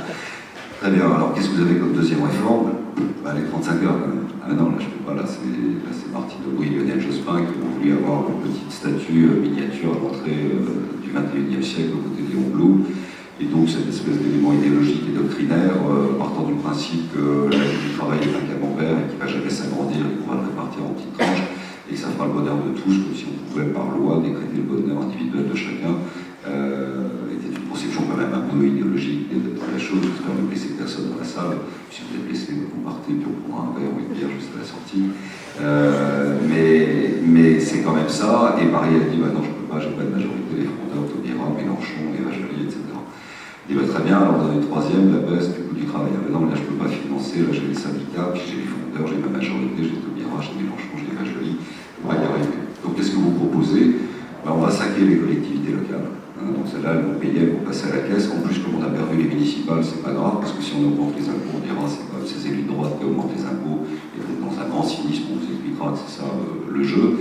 Très bien, alors qu'est-ce que vous avez comme deuxième réforme? Les 35 heures quand même. Ah non, là je ne peux pas, là c'est Martine Aubry, Lionel Jospin qui ont voulu avoir une petite statue miniature à l'entrée du 21e siècle aux côtés de Léon Blum. Et donc cette espèce d'élément idéologique et doctrinaire, partant du principe que la vie du travail est un camembert et qu'il ne va jamais s'agrandir et qu'on va le répartir en petites tranches, et que ça fera le bonheur de tous, comme si on pouvait par loi décréter le bonheur individuel de chacun, était une conception quand même un peu idéologique de la chose. J'espère ne blesser personne dans la salle. Si vous êtes blessé, vous partez, puis on prendra un verre ou une bière juste à la sortie. Mais c'est quand même ça, et Paris a dit bah non, je ne peux pas, j'ai pas de majorité, les frondeurs, Taubira, Mélenchon, Eva Joly, etc. Il va très bien, alors dans les troisième, la baisse du coût du travail. Ah, non, là je ne peux pas financer, là j'ai les syndicats, puis j'ai les fondeurs, j'ai ma majorité, j'ai Taubira, j'ai Mélenchon, j'ai Eva Joly, on va y arriver. Donc qu'est-ce que vous proposez? On va saquer les collectivités locales. Donc celles-là, elles vont payer, elles vont passer à la caisse. En plus, comme on a perdu les municipales, c'est pas grave, parce que si on augmente les impôts, on dira c'est pas ces élus de droite qui augmentent les impôts, et donc dans un grand cynisme, on vous expliquera que c'est ça le jeu.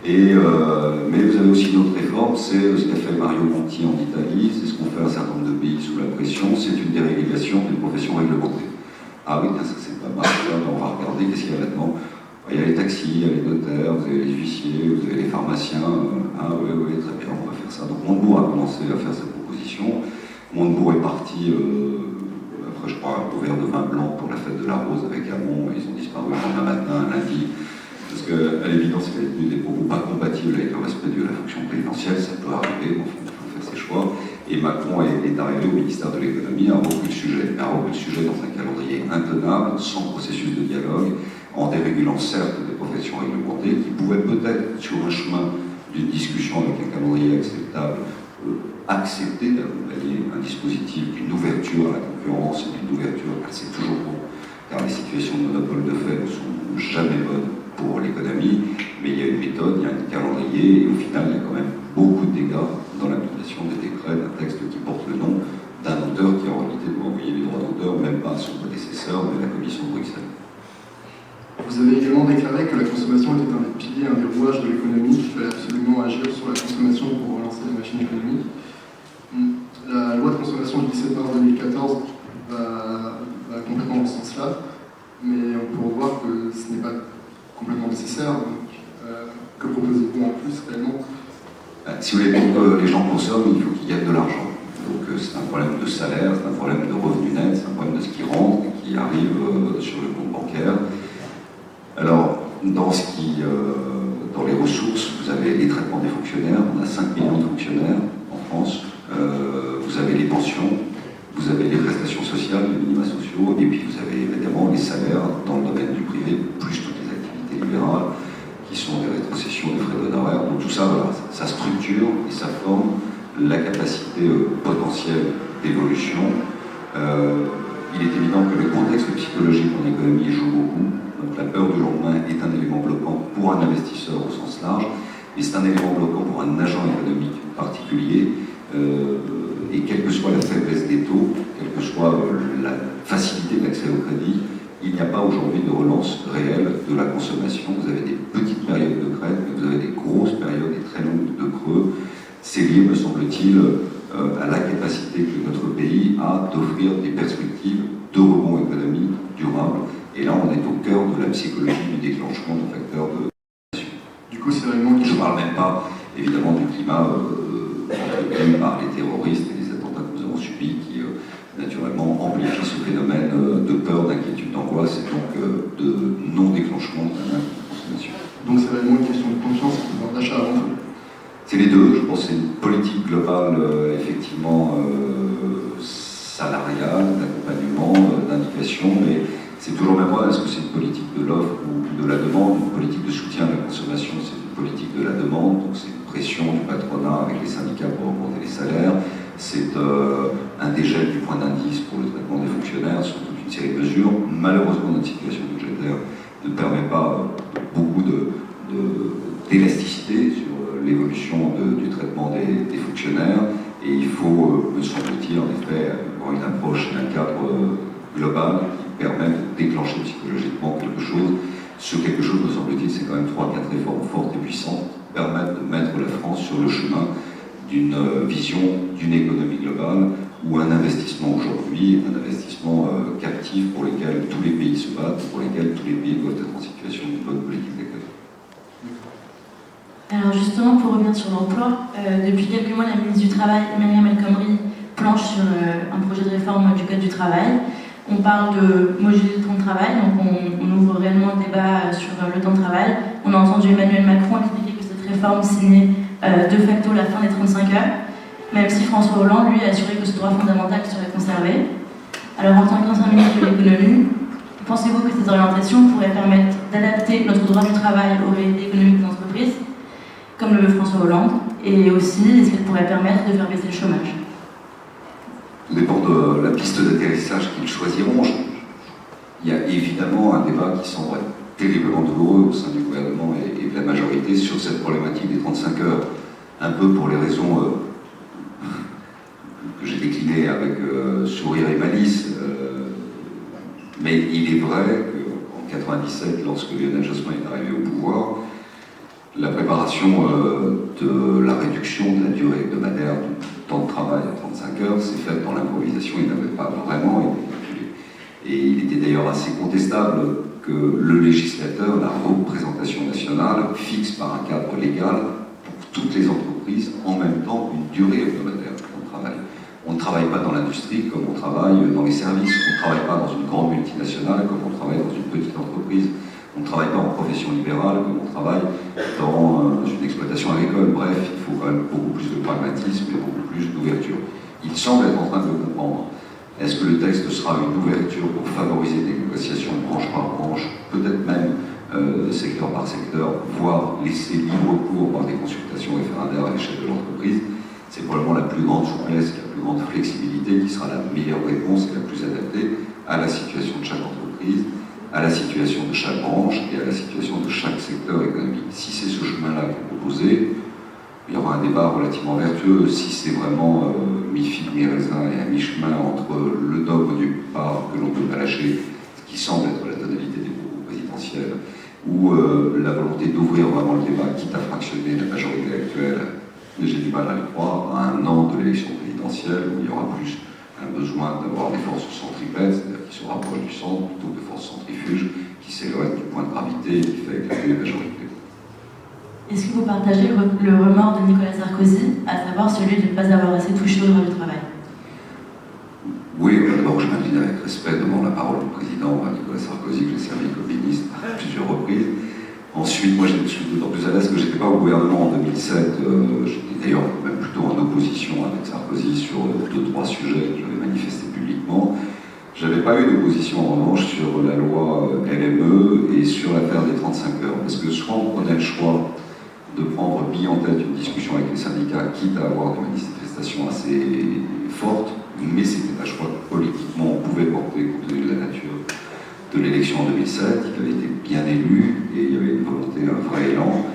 Mais vous avez aussi une autre réforme, c'est ce qu'a fait Mario Monti en Italie, c'est ce qu'ont fait un certain nombre de pays sous la pression, c'est une dérégulation d'une profession réglementée. Ah oui, ça c'est pas mal, on va regarder qu'est-ce qu'il y a là-dedans. Il y a les taxis, il y a les notaires, vous avez les huissiers, vous avez les pharmaciens. Ah oui, très bien, on va faire ça. Donc Montebourg a commencé à faire cette proposition. Montebourg est parti, après je crois, un couvert de vin blanc pour la fête de la Rose avec Hamon, et ils ont disparu le lendemain matin, lundi. Parce qu'à l'évidence, il y a des propos pas compatibles avec le respect de la fonction présidentielle, ça peut arriver, il faut faire ses choix. Et Macron est arrivé au ministère de l'économie, a repris le sujet, dans un calendrier intenable, sans processus de dialogue, en dérégulant certes des professions réglementées, qui pouvaient peut-être, sur un chemin d'une discussion avec un calendrier acceptable, accepter d'accompagner un dispositif d'une ouverture à la concurrence et d'une ouverture, car c'est toujours bon, car les situations de monopole de fait ne sont jamais bonnes pour l'économie, mais il y a une méthode, il y a un calendrier, et au final, il y a quand même beaucoup de dégâts dans l'application des décrets d'un texte qui porte le nom d'un auteur qui en réalité doit envoyer les droits d'auteur, même pas à son prédécesseur, mais à la Commission de Bruxelles. Vous avez également déclaré que la consommation était un des piliers, un des rouages de l'économie, qu'il fallait absolument agir sur la consommation pour relancer la machine économique. La loi de consommation du 17 mars 2014 va complètement dans ce sens-là, mais on peut voir que ce n'est pas complètement nécessaire. Donc, que proposez-vous en plus réellement? Si vous voulez, pour que les gens consomment, il faut qu'ils gagnent de l'argent. Donc c'est un problème de salaire, c'est un problème de revenu net, c'est un problème de ce qui rentre et qui arrive sur le compte bancaire. Alors, dans ce qui les ressources, vous avez les traitements des fonctionnaires, on a 5 millions de fonctionnaires en France, vous avez les pensions, vous avez les prestations sociales, les minima sociaux, et puis vous avez évidemment les salaires dans le domaine du privé, plus toutes les activités libérales, qui sont des rétrocessions, des frais d'honoraires. Donc tout ça, voilà, ça structure et ça forme la capacité potentielle d'évolution. Il est évident que le contexte psychologique en économie joue beaucoup. Donc la peur du lendemain est un élément bloquant pour un investisseur au sens large, mais c'est un élément bloquant pour un agent économique particulier. Et quelle que soit la faiblesse des taux, quelle que soit la facilité d'accès au crédit, il n'y a pas aujourd'hui de relance réelle de la consommation. Vous avez des petites périodes de crête, mais vous avez des grosses périodes et très longues de creux. C'est lié, me semble-t-il, à la capacité que notre pays a d'offrir des perspectives de rebond économique durable. Et là, on est au cœur de la psychologie du déclenchement de facteurs de... Du coup, c'est vraiment... Je ne parle même pas, évidemment, du climat entretenu par les terroristes et les attentats que nous avons subis qui, naturellement, amplifient ce phénomène de peur, d'inquiétude, d'angoisse et donc de non-déclenchement de la consommation. Donc c'est vraiment une question de confiance et de pouvoir d'achat avant tout. C'est les deux. Je pense que c'est une politique globale, effectivement, salariale, d'accompagnement, d'indication, mais c'est toujours même moi, est-ce que c'est une politique de l'offre ou de la demande? Une politique de soutien à la consommation, c'est une politique de la demande, donc c'est une pression du patronat avec les syndicats pour augmenter les salaires, c'est un dégel du point d'indice pour le traitement des fonctionnaires, sur toute une série de mesures. Malheureusement, notre situation budgétaire ne permet pas beaucoup d'élasticité sur l'évolution du traitement des fonctionnaires, et il faut, me semble-t-il, en effet, avoir une approche et un cadre global qui permet de déclencher psychologiquement quelque chose. Ce quelque chose, me semble-t-il, c'est quand même 3-4 réformes fortes et puissantes qui permettent de mettre la France sur le chemin d'une vision d'une économie globale ou un investissement aujourd'hui, un investissement captif pour lequel tous les pays se battent, pour lesquels tous les pays doivent être en situation d'une bonne politique d'économie. Alors justement, pour revenir sur l'emploi, depuis quelques mois, la ministre du Travail, Myriam El Khomri, planche sur un projet de réforme du Code du travail. On parle de moduler le temps de travail, donc on ouvre réellement le débat sur le temps de travail. On a entendu Emmanuel Macron expliquer que cette réforme signait de facto la fin des 35 heures, même si François Hollande, lui, a assuré que ce droit fondamental serait conservé. Alors en tant qu'ancien ministre de l'économie, pensez-vous que ces orientations pourraient permettre d'adapter notre droit du travail aux réalités économiques des entreprises, comme le veut François Hollande, et aussi, est-ce qu'elles pourraient permettre de faire baisser le chômage? Tout dépend de la piste d'atterrissage qu'ils choisiront. Il y a évidemment un débat qui semble terriblement douloureux au sein du gouvernement et de la majorité sur cette problématique des 35 heures. Un peu pour les raisons que j'ai déclinées avec sourire et malice. Mais il est vrai qu'en 1997, lorsque Lionel Jospin est arrivé au pouvoir, la préparation de la réduction de la durée hebdomadaire du temps de travail à 35 heures s'est faite dans l'improvisation, il n'avait pas vraiment été calculé. Et il était d'ailleurs assez contestable que le législateur, la représentation nationale, fixe par un cadre légal pour toutes les entreprises en même temps une durée hebdomadaire de temps de travail. On ne travaille pas dans l'industrie comme on travaille dans les services, on ne travaille pas dans une grande multinationale comme on travaille dans une petite entreprise. On ne travaille pas en profession libérale comme on travaille dans une exploitation agricole. Bref, il faut quand même beaucoup plus de pragmatisme et beaucoup plus d'ouverture. Il semble être en train de le comprendre. Est-ce que le texte sera une ouverture pour favoriser des négociations branche par branche, peut-être même secteur par secteur, voire laisser libre cours par des consultations référendaires à l'échelle de l'entreprise? C'est probablement la plus grande souplesse, la plus grande flexibilité qui sera la meilleure réponse et la plus adaptée à la situation de chaque entreprise, à la situation de chaque branche et à la situation de chaque secteur économique. Si c'est ce chemin-là qui est proposé, il y aura un débat relativement vertueux. Si c'est vraiment mi-figue, mi-raisin et à mi-chemin entre le dogme du pas que l'on peut pas lâcher, ce qui semble être la tonalité des propos présidentiels, ou la volonté d'ouvrir vraiment le débat, quitte à fractionner la majorité actuelle, mais j'ai du mal à le croire, à un an de l'élection présidentielle, où il y aura plus un besoin d'avoir des forces centripètes, c'est-à-dire qui se rapprochent du centre, plutôt que de forces centrifuges, qui s'éloignent du point de gravité et qui fait éclater la majorité. Est-ce que vous partagez le remords de Nicolas Sarkozy, à savoir celui de ne pas avoir assez touché au droit du travail? Oui, d'abord je m'incline avec respect devant la parole du président Nicolas Sarkozy, que j'ai servi comme ministre à plusieurs reprises. Ensuite, moi, je suis d'autant plus à l'aise que je n'étais pas au gouvernement en 2007. J'étais d'ailleurs même plutôt en opposition avec Sarkozy sur 2-3 sujets que j'avais manifestés publiquement. Je n'avais pas eu d'opposition en revanche sur la loi LME et sur l'affaire des 35 heures. Parce que soit on prenait le choix de prendre bille en tête une discussion avec les syndicats, quitte à avoir des manifestations assez fortes, mais c'était un choix que politiquement on pouvait porter compte tenu de la nature de l'élection en 2007, il avait été bien élu et il y avait une volonté, un vrai élan.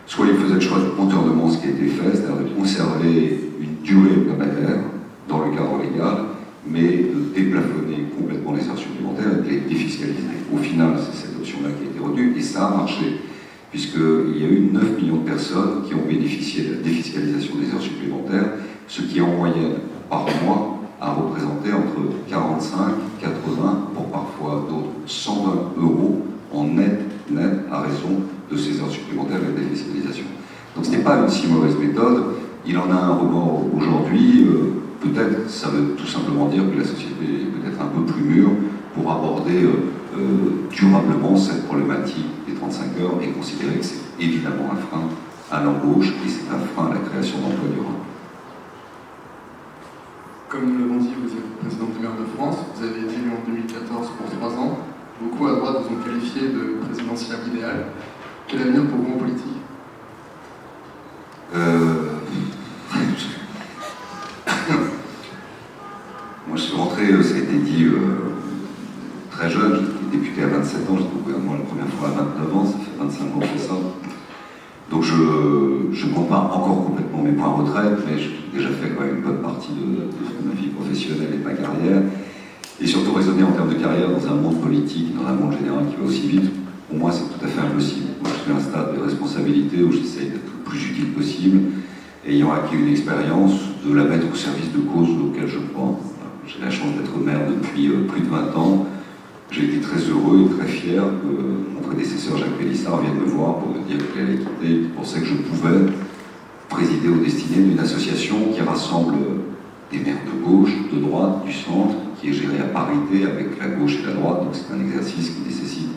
Soit il faisait le choix de contournement, ce qui a été fait, c'est-à-dire de conserver une durée hebdomadaire dans le cadre légal, mais de déplafonner complètement les heures supplémentaires et de les défiscaliser. Au final, c'est cette option-là qui a été retenue et ça a marché, puisqu'il y a eu 9 millions de personnes qui ont bénéficié de la défiscalisation des heures supplémentaires, ce qui en moyenne par mois a représenté entre 45, 80, pour parfois d'autres 120 euros en net à raison de ces heures supplémentaires et de la défiscalisation. Donc ce n'est pas une si mauvaise méthode, il en a un rebord aujourd'hui, peut-être ça veut tout simplement dire que la société est peut-être un peu plus mûre pour aborder durablement cette problématique des 35 heures et considérer que c'est évidemment un frein à l'embauche et c'est un frein à la création d'emplois durables. Comme nous l'avons dit, vous êtes président du maire de France, vous avez été élu en 2014 pour 3 ans. Beaucoup à droite vous ont qualifié de présidentiel idéal. Quel avenir pour vous en politique ? Moi je suis rentré, ça a été dit, très jeune, j'étais député à 27 ans, j'étais au gouvernement la première fois à 29 ans, ça fait 25 ans que je fais ça. Donc je ne compte pas encore complètement mes points retraite, mais j'ai déjà fait quand même une bonne partie de ma vie professionnelle et de ma carrière. Et surtout raisonner en termes de carrière dans un monde politique, dans un monde général qui va aussi vite, pour moi c'est tout à fait impossible. Moi je suis à un stade de responsabilité où j'essaye d'être le plus utile possible, et ayant acquis une expérience, de la mettre au service de causes auxquelles je crois. J'ai la chance d'être maire depuis plus de 20 ans. J'ai été très heureux et très fier que mon prédécesseur Jacques Pélissard vienne me voir pour me dire qu'il allait quitter, qu'il pensait que je pouvais présider aux destinées d'une association qui rassemble des maires de gauche, de droite, du centre, qui est gérée à parité avec la gauche et la droite, donc c'est un exercice qui nécessite,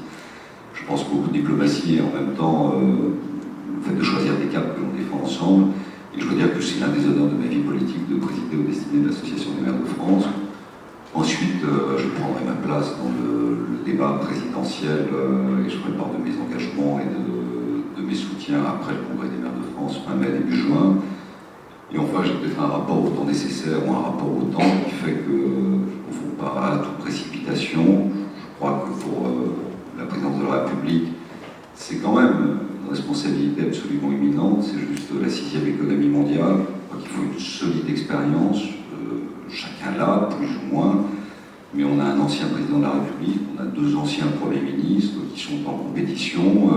je pense, beaucoup de diplomatie et en même temps le fait de choisir des caps que l'on défend ensemble. Et je veux dire que c'est l'un des honneurs de ma vie politique de présider aux destinées de l'Association des maires de France. Ensuite, je prendrai ma place dans le débat présidentiel et je ferai part de mes engagements et de mes soutiens après le Congrès des maires de France, fin mai, début juin. Et enfin, j'ai peut-être un rapport au temps nécessaire ou un rapport au temps qui fait que je ne confonds pas à toute précipitation. Je crois que pour la présidence de la République, c'est quand même une responsabilité absolument imminente. C'est juste la 6e économie mondiale. Je crois qu'il faut une solide expérience. Chacun l'a, plus ou moins, mais on a un ancien président de la République, on a 2 anciens premiers ministres qui sont en compétition.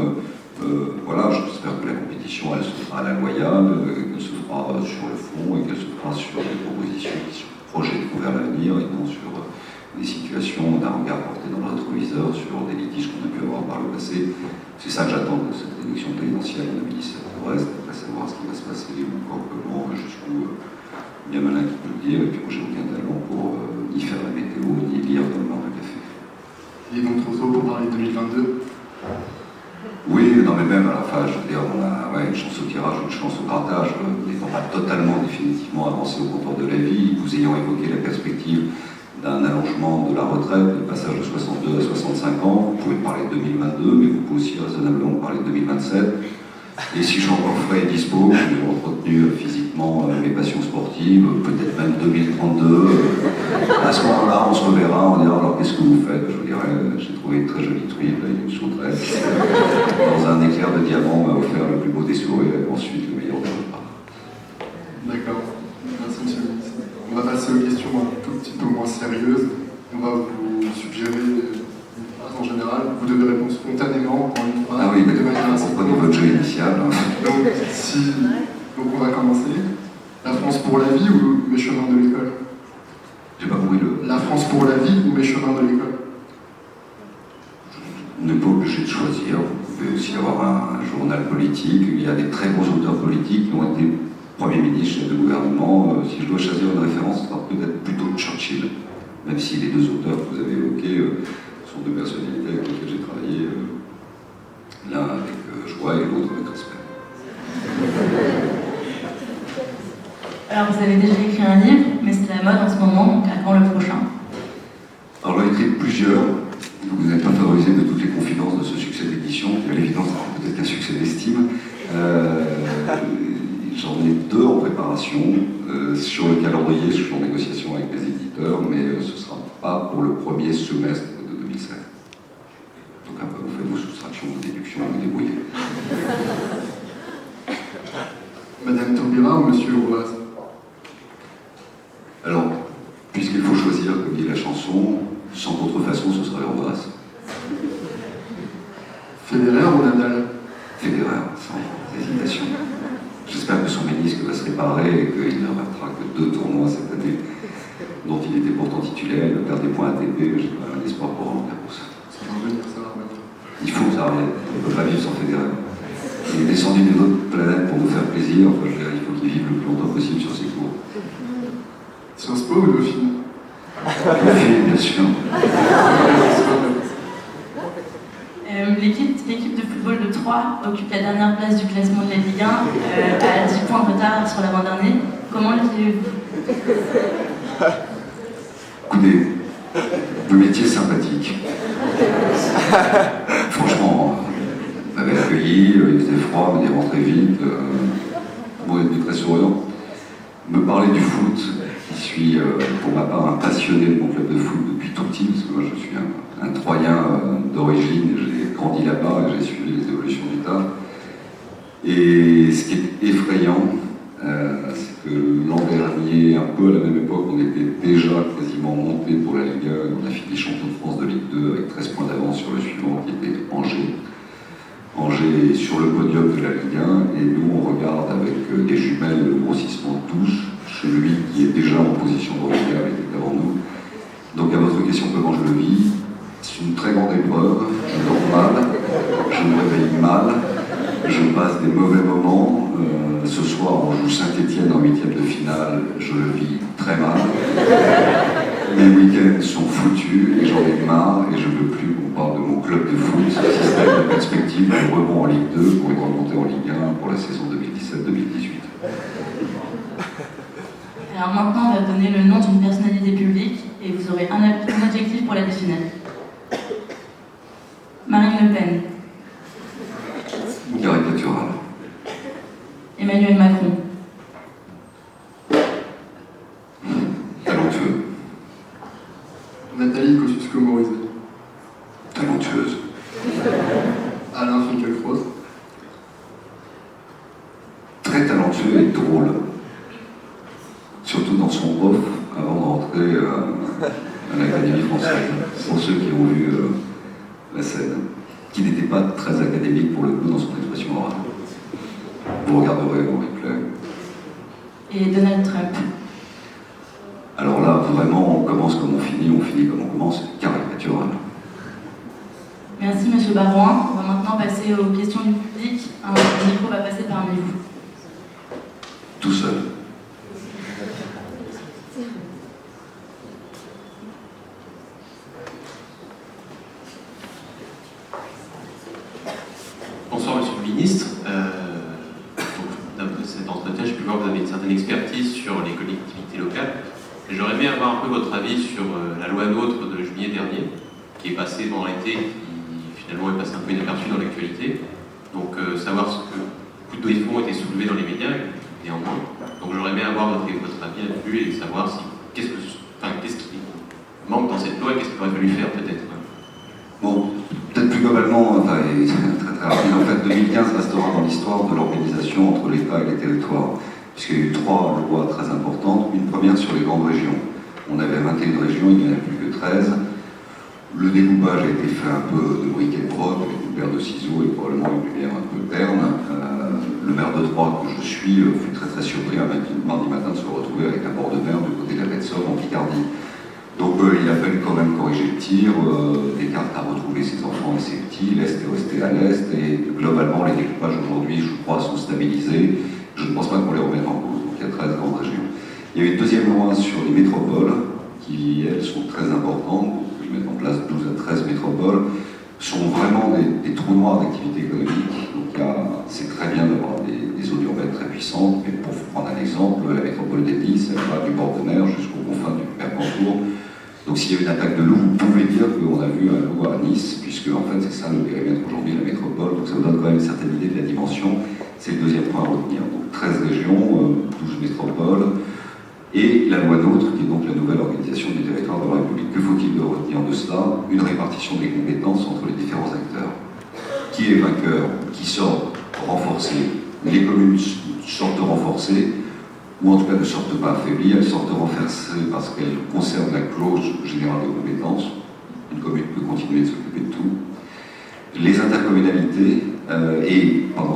Voilà, j'espère que la compétition, elle se fera à la loyale, qu'elle se fera sur le fond et qu'elle se fera sur des propositions qui se projettent vers l'avenir et non sur des situations d'un regard porté dans le rétroviseur sur des litiges qu'on a pu avoir par le passé. C'est ça que j'attends de cette élection présidentielle en 2017. Le reste, après savoir ce qui va se passer, encore comment, jusqu'où. Bien malin qui peut le dire, et puis moi j'ai aucun talent pour ni faire la météo, ni lire dans le bar de café. Il est donc trop tôt pour parler de 2022 ? Oui, non mais même à la fin, je veux dire, on a une chance au tirage, une chance au grattage, n'étant pas totalement définitivement avancé au contour de la vie, vous ayant évoqué la perspective d'un allongement de la retraite, le passage de 62 à 65 ans, vous pouvez parler de 2022, mais vous pouvez aussi raisonnablement parler de 2027. Et si j'en frais dispo, j'ai entretenu physiquement mes passions sportives, peut-être même 2032. À ce moment-là, on se reverra, on dira alors qu'est-ce que vous faites ? Je vous dirais, j'ai trouvé une très jolie truite, une sauterelle, dans un éclair de diamant, m'a offert le plus beau des sourires et ensuite le meilleur des repas. D'accord, merci monsieur le ministre. On va passer aux questions un tout petit peu moins sérieuses. On va vous suggérer une phrase en général. Vous devez répondre spontanément en une phrase. Ah oui, de manière assez prenez votre jeu initial. Donc on va commencer. La France pour la vie ou mes chemins de l'école ? J'ai pas compris le... La France pour la vie ou mes chemins de l'école ? On n'est pas obligé de choisir. Vous pouvez aussi avoir un journal politique. Il y a des très gros auteurs politiques qui ont été Premier ministre, chef de gouvernement. Si je dois choisir une référence, ce sera peut-être plutôt Churchill. Même si les 2 auteurs que vous avez évoqués sont 2 personnalités avec lesquelles j'ai travaillé. L'un avec joie et l'autre avec respect. Alors vous avez déjà écrit un livre, mais c'est la mode en ce moment, donc à quand le prochain? Alors j'en ai écrit plusieurs, donc vous n'êtes pas favorisé de toutes les confidences de ce succès d'édition, qui à l'évidence sera peut-être qu'un succès d'estime. J'en ai 2 en préparation, sur le calendrier, je suis en négociation avec les éditeurs, mais ce ne sera pas pour le premier semestre de 2016. Donc un peu, vous faites vos soustractions, vos déductions, vous débrouillez. Madame Taubira ou Monsieur Auras? Alors, puisqu'il faut choisir, comme dit la chanson, sans contrefaçon, ce sera Auras. Federer ou Nadal? Federer, sans hésitation. J'espère que son ménisque va se réparer et qu'il ne ratera que 2 tournois cette année, dont il était pourtant titulaire. Il va perdre des points ATP, mais j'ai quand même un espoir pour Roland Garros. Ça va revenir, ça va revenir. Il faut que ça revienne. On ne peut pas vivre sans Federer. Il est descendu d'une autre planète pour nous faire plaisir. Enfin, je dirais, il faut qu'il vive le plus longtemps possible sur ses cours. Sciences Po ou Dauphine? Dauphine, bien sûr. L'équipe de football de Troyes occupe la dernière place du classement de la Ligue 1 à 10 points de retard sur l'avant-dernier. Comment le vivez-vous? Écoutez, le métier est sympathique. Franchement, on m'avait accueilli, il faisait froid, mais il rentrait vite. Bon, il était très souriant. Me parler du foot, qui suis pour ma part un passionné de mon club de foot depuis tout petit, parce que moi je suis un Troyen d'origine, j'ai grandi là-bas et j'ai suivi les évolutions du tas. Et ce qui est effrayant, c'est que l'an dernier, un peu à la même époque, on était déjà quasiment monté pour la Ligue 1, on a fini champion de France de Ligue 2 avec 13 points d'avance sur le suivant qui était Angers. Angers est sur le podium de la Ligue 1 et nous on regarde avec des jumelles le grossissement de touche chez lui qui est déjà en position de regard et qui est avant nous. Donc à votre question comment je le vis, c'est une très grande épreuve, je dors mal, je me réveille mal, je passe des mauvais moments. Ce soir on joue Saint-Etienne en 8e de finale, je le vis très mal. Mes week-ends sont foutus et j'en ai marre et je ne veux plus qu'on parle de mon club de foot, système de perspective de rebond en Ligue 2 pour y remonter en Ligue 1 pour la saison 2017-2018. Alors maintenant, on va donner le nom d'une personnalité publique et vous aurez un adjectif pour la définir. Marine Le Pen. Caricatural. Emmanuel Macron. Talentueux. Nathalie Kosciusko-Morizet. Talentueuse. Alain Finkielkraut. Très talentueux et drôle. Surtout dans son off avant de rentrer à l'Académie française. Pour ceux qui ont vu la scène, qui n'était pas très académique pour le coup dans son expression orale. Vous regarderez en replay. Et Donald Trump. Alors là, vraiment, on commence comme on finit comme on commence, caricatural. Merci Monsieur Barouin. On va maintenant passer aux questions du public. Un micro va passer parmi vous. Tout seul. Bonsoir Monsieur le Ministre. D'après cet entretien, j'ai pu voir que vous avez une certaine expertise sur les collectivités locales. J'aurais aimé avoir un peu votre avis sur la loi NOTRe de juillet dernier, qui est passée pendant l'été, qui finalement est passée un peu inaperçue dans l'actualité. Donc savoir ce que beaucoup de défauts ont été soulevés dans les médias, néanmoins. Donc j'aurais aimé avoir votre avis là-dessus et savoir qu'est-ce qui manque dans cette loi et qu'est-ce qu'il aurait fallu faire peut-être. Bon, peut-être plus globalement, et très très rapide, en fait, 2015 restera dans l'histoire de l'organisation entre l'État et les territoires, puisqu'il y a eu 3 lois très importantes. Une première sur les grandes régions. On avait 21 régions, il n'y en a plus que 13. Le découpage a été fait un peu de briquet de broc, avec une paire de ciseaux et probablement une lumière un peu terne. Le maire de Troyes, que je suis, fut très très surpris un mardi matin de se retrouver avec un bord de mer du côté de la baie de Somme en Picardie. Donc il a fallu quand même corriger le tir. Descartes a retrouvé ses enfants et ses petits, l'Est est resté à l'Est, et globalement les découpages aujourd'hui, je crois, sont stabilisés. Je ne pense pas qu'on les remette en cause, donc il y a 13 grandes régions. Il y a eu une deuxième loi sur les métropoles, qui elles sont très importantes, donc ils mettent en place 12 à 13 métropoles. sont vraiment des trous noirs d'activité économique. Donc c'est très bien d'avoir des zones urbaines très puissantes, mais pour vous prendre un exemple, la métropole de Nice, elle va du bord de mer jusqu'aux confins du Mercantour. Donc s'il y avait une attaque de loup, vous pouvez dire qu'on a vu un loup à Nice, puisque en fait c'est ça le périmètre aujourd'hui de la métropole, donc ça vous donne quand même une certaine idée de la dimension. C'est le deuxième point à retenir. Donc 13 régions, 12 métropoles, et la loi NOTRe, qui est donc la nouvelle organisation du territoire de la République. Que faut-il retenir de cela? Une répartition des compétences entre les différents acteurs. Qui est vainqueur? Qui sort renforcé? Les communes sortent renforcées, ou en tout cas ne sortent pas affaiblies, elles sortent renforcées parce qu'elles conservent la clause générale de compétences. Une commune peut continuer de s'occuper de tout. Les intercommunalités,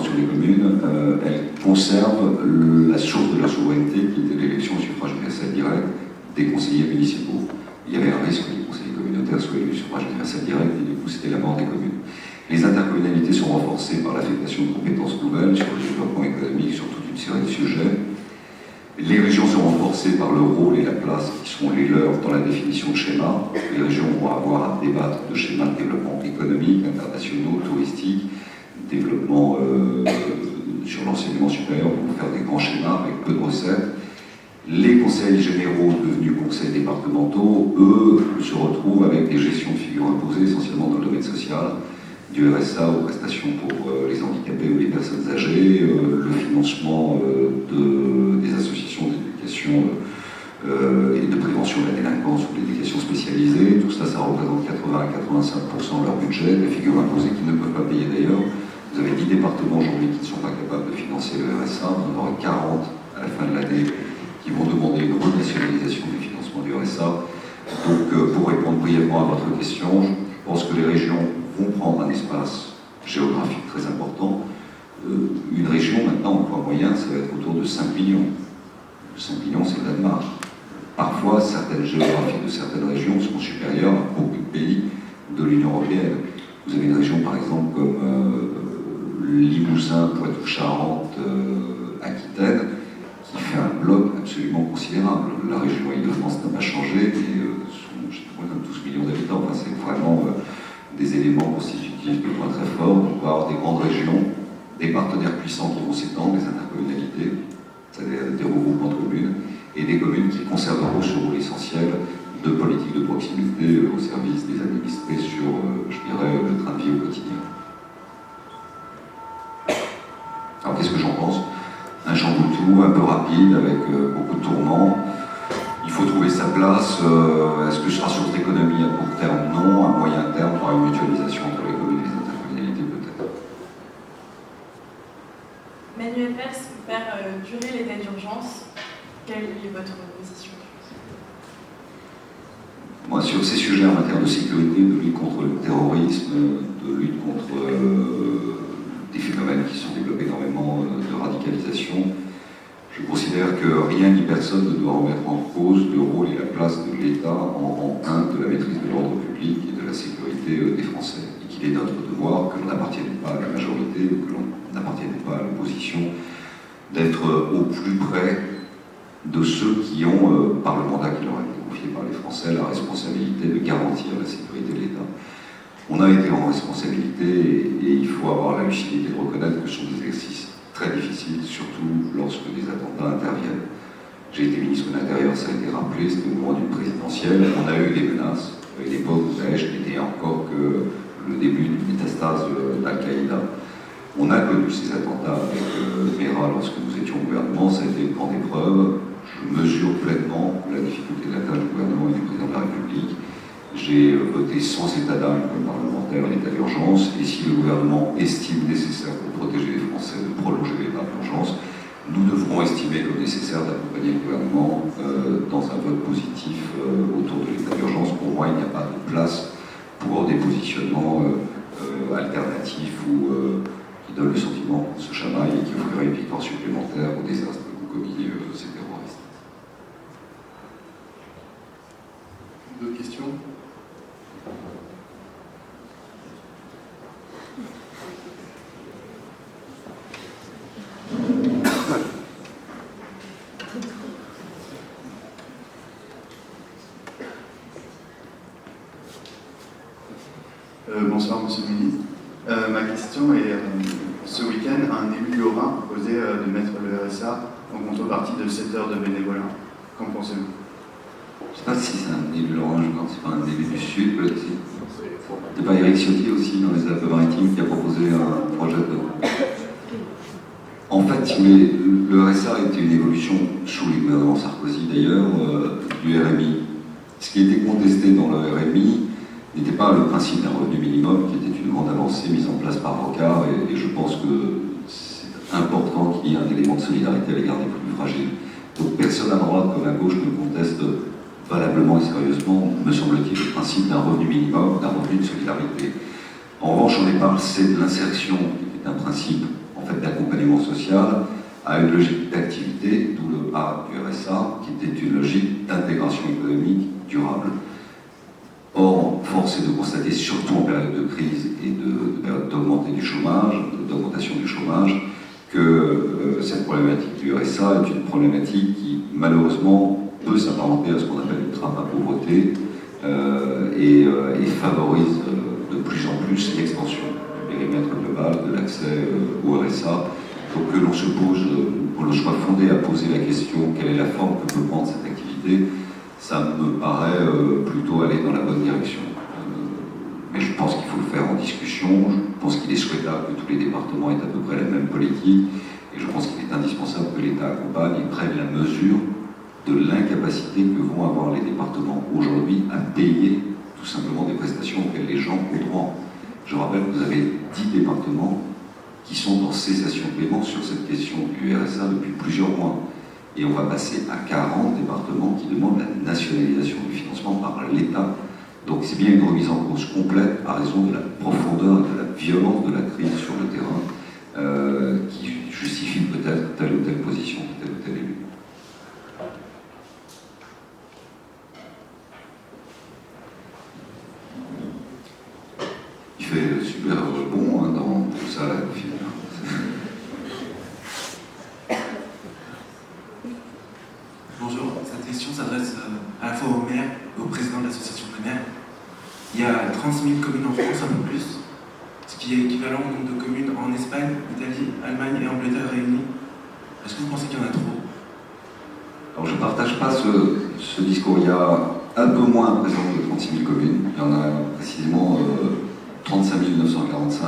sur les communes, elles conservent la source de la souveraineté qui était l'élection au suffrage universel direct des conseillers municipaux. Il y avait un risque que les conseillers communautaires soient élus au suffrage universel direct et du coup c'était la mort des communes. Les intercommunalités sont renforcées par l'affectation de compétences nouvelles sur le développement économique, sur toute une série de sujets. Les régions sont renforcées par le rôle et la place qui sont les leurs dans la définition de schémas. Les régions vont avoir à débattre de schémas de développement économique, internationaux, touristiques, développement sur l'enseignement supérieur pour faire des grands schémas avec peu de recettes. Les conseils généraux devenus conseils départementaux, eux, se retrouvent avec des gestions de figures imposées essentiellement dans le domaine social, du RSA aux prestations pour les handicapés ou les personnes âgées, le financement des associations d'éducation et de prévention de la délinquance ou l'éducation spécialisée. Tout ça, ça représente 80 à 85% de leur budget, des figures imposées qui ne peuvent pas payer d'ailleurs. Vous avez 10 départements aujourd'hui qui ne sont pas capables de financer le RSA, vous en aurez 40 à la fin de l'année qui vont demander une renationalisation du financement du RSA. Donc, pour répondre brièvement à votre question, je pense que les régions vont prendre un espace géographique très important. Une région, maintenant, en poids moyen, ça va être autour de 5 millions. 5 millions, c'est le Danemark. Parfois, certaines géographies de certaines régions sont supérieures à beaucoup de pays de l'Union européenne. Vous avez une région, par exemple, comme Limousin, Poitou-Charentes, Aquitaine, qui fait un bloc absolument considérable. La région Île-de-France n'a pas changé, mais sont, je sais pas, comme 12 millions d'habitants. Enfin, c'est vraiment des éléments constitutifs de points très forts. Donc, on va avoir des grandes régions, des partenaires puissants qui vont s'étendre, des intercommunalités, c'est-à-dire des regroupements de communes, et des communes qui conserveront ce rôle essentiel de politique de proximité au service des administrés sur, je dirais, le train de vie au quotidien. Alors, qu'est-ce que j'en pense? Un chamboule-tout un peu rapide, avec beaucoup de tourments. Il faut trouver sa place. Est-ce que ce sera sur l'économie à court terme? Non. À moyen terme, par une mutualisation entre les communes et les intercommunalités, peut-être. Manuel Pers, faire durer l'état d'urgence, quelle est votre position? Moi, sur ces sujets en matière de sécurité, de lutte contre le terrorisme, de lutte contre des phénomènes qui sont développés énormément de radicalisation, je considère que rien ni personne ne doit remettre en cause le rôle et la place de l'État en un de la maîtrise de l'ordre public et de la sécurité des Français. Et qu'il est notre devoir, que l'on n'appartienne pas à la majorité ou que l'on n'appartienne pas à l'opposition, d'être au plus près de ceux qui ont, par le mandat qui leur a été confié par les Français, la responsabilité de garantir la sécurité de l'État. On a été en responsabilité et il faut avoir la lucidité de reconnaître que ce sont des exercices très difficiles, surtout lorsque des attentats interviennent. J'ai été ministre de l'Intérieur, ça a été rappelé, c'était au moment d'une présidentielle. On a eu des menaces, à une époque où Daesh n'était encore que le début d'une métastase d'Al-Qaïda. On a connu ces attentats avec Mera lorsque nous étions au gouvernement, ça a été une grande épreuve. Je mesure pleinement la difficulté de la tâche du gouvernement et du président de la République. J'ai voté sans état d'âme comme parlementaire l'état d'urgence, et si le gouvernement estime nécessaire pour protéger les Français de prolonger l'état d'urgence, nous devrons estimer comme nécessaire d'accompagner le gouvernement dans un vote positif autour de l'état d'urgence. Pour moi, il n'y a pas de place pour des positionnements alternatifs ou qui donnent le sentiment qu'on se chamaille et qui offriraient une victoire supplémentaire au désastre qu'ont commis ces terroristes. D'autres questions? bonsoir Monsieur le Ministre. Ma question est, ce week-end, un élu lorrain proposait de mettre le RSA en contrepartie de 7 heures de bénévolat. Qu'en pensez-vous? Je ne sais pas si c'est un élu lorrain, je pense que c'est pas un élu du Sud, peut-être. C'est pas Éric Ciotti aussi, dans les Alpes-Maritimes, qui a proposé un projet de... En fait, si vous voulez, le RSA a été une évolution, sous les gouvernements Sarkozy d'ailleurs, du RMI. Ce qui était contesté dans le RMI n'était pas le principe d'un revenu minimum, qui était une grande avancée mise en place par Rocard, et je pense que c'est important qu'il y ait un élément de solidarité à l'égard des plus fragiles. Donc personne à droite comme à gauche ne conteste valablement et sérieusement, me semble-t-il, le principe d'un revenu minimum, d'un revenu de solidarité. En revanche, on est parle, c'est de l'insertion, qui est un principe en fait d'accompagnement social, à une logique d'activité, d'où le A du RSA, qui était une logique d'intégration économique durable. Or, force est de constater, surtout en période de crise et de période d'augmentation du chômage, que cette problématique du RSA est une problématique qui, malheureusement, peut s'apparenter à ce qu'on appelle une trappe à pauvreté et favorise de plus en plus l'extension du périmètre global de l'accès au RSA. Donc que l'on se pose, que l'on soit fondé à poser la question quelle est la forme que peut prendre cette activité, ça me paraît plutôt aller dans la bonne direction. Mais je pense qu'il faut le faire en discussion, je pense qu'il est souhaitable que tous les départements aient à peu près la même politique, et je pense qu'il est indispensable que l'État accompagne et prenne la mesure de l'incapacité que vont avoir les départements aujourd'hui à payer tout simplement des prestations auxquelles les gens ont droit. Je rappelle que vous avez 10 départements qui sont en cessation de paiement sur cette question du RSA depuis plusieurs mois. Et on va passer à 40 départements qui demandent la nationalisation du financement par l'État. Donc c'est bien une remise en cause complète à raison de la profondeur et de la violence de la crise sur le terrain qui justifie peut-être telle ou telle position, tel ou tel élu. Il fait super bon dans tout ça, là, au final. Bonjour, cette question s'adresse à la fois au maire et au président de l'association des maires. Il y a 30 000 communes en France, un peu plus, ce qui est équivalent au nombre de communes en Espagne, Italie, Allemagne et Angleterre réunies. Est-ce que vous pensez qu'il y en a trop? Alors je ne partage pas ce discours. Il y a un peu moins présent que 36 000 communes. Il y en a précisément 35 945.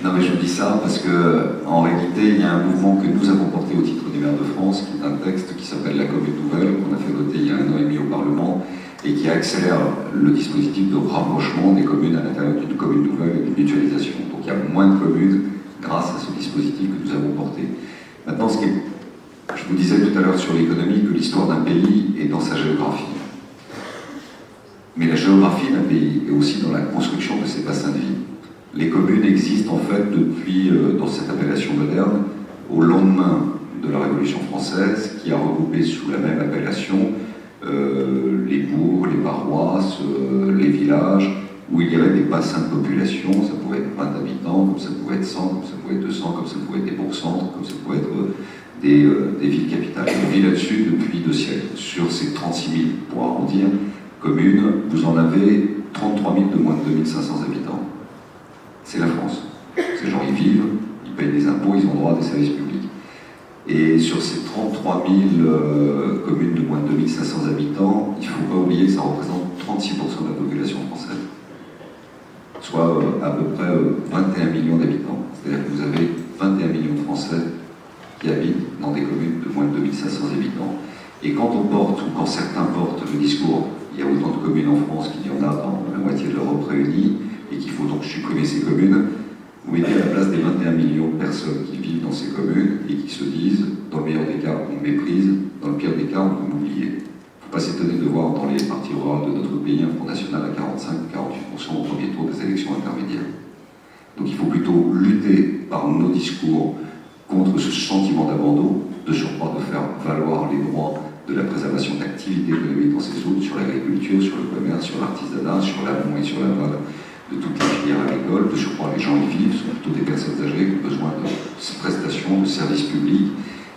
Non mais je dis ça parce que en réalité il y a un mouvement que nous avons porté au titre des maires de France, qui est un texte qui s'appelle la commune nouvelle, qu'on a fait voter il y a 1 an et demi au Parlement, et qui accélère le dispositif de rapprochement des communes à l'intérieur d'une commune nouvelle et d'une mutualisation. Donc il y a moins de communes grâce à ce dispositif que nous avons porté. Maintenant, je vous disais tout à l'heure sur l'économie que l'histoire d'un pays est dans sa géographie. Mais la géographie d'un pays est aussi dans la construction de ses bassins de vie. Les communes existent en fait depuis, dans cette appellation moderne, au lendemain de la Révolution française, qui a regroupé sous la même appellation les bourgs, les paroisses, les villages, où il y avait des bassins de population. Ça pouvait être 20 habitants, comme ça pouvait être 100, comme ça pouvait être 200, comme ça pouvait être des bourgs-centres, comme ça pouvait être des villes capitales. On vit là-dessus depuis 2 siècles. Sur ces 36 000, pour arrondir, communes, vous en avez 33 000 de moins de 2500 habitants. C'est la France. Ces gens y vivent, ils payent des impôts, ils ont droit à des services publics. Et sur ces 33 000 communes de moins de 2500 habitants, il ne faut pas oublier que ça représente 36% de la population française. Soit à peu près 21 millions d'habitants. C'est-à-dire que vous avez 21 millions de Français qui habitent dans des communes de moins de 2500 habitants. Et quand on porte, ou quand certains portent le discours, il y a autant de communes en France qu'il y en a dans la moitié de l'Europe réunie, et qu'il faut donc supprimer ces communes, vous mettez à la place des 21 millions de personnes qui vivent dans ces communes et qui se disent, dans le meilleur des cas, on méprise, dans le pire des cas, on peut m'oublier. Il ne faut pas s'étonner de voir dans les partis rurales de notre pays un Front National à 45-48% au premier tour des élections intermédiaires. Donc il faut plutôt lutter par nos discours contre ce sentiment d'abandon, de surcroît de faire valoir les droits de la préservation d'activités économiques dans ces zones, sur l'agriculture, sur le commerce, sur l'artisanat, sur l'amont et sur l'aval de toutes les filières agricoles. De surcroît, les gens y vivent, sont plutôt des personnes âgées qui ont besoin de prestations, de services publics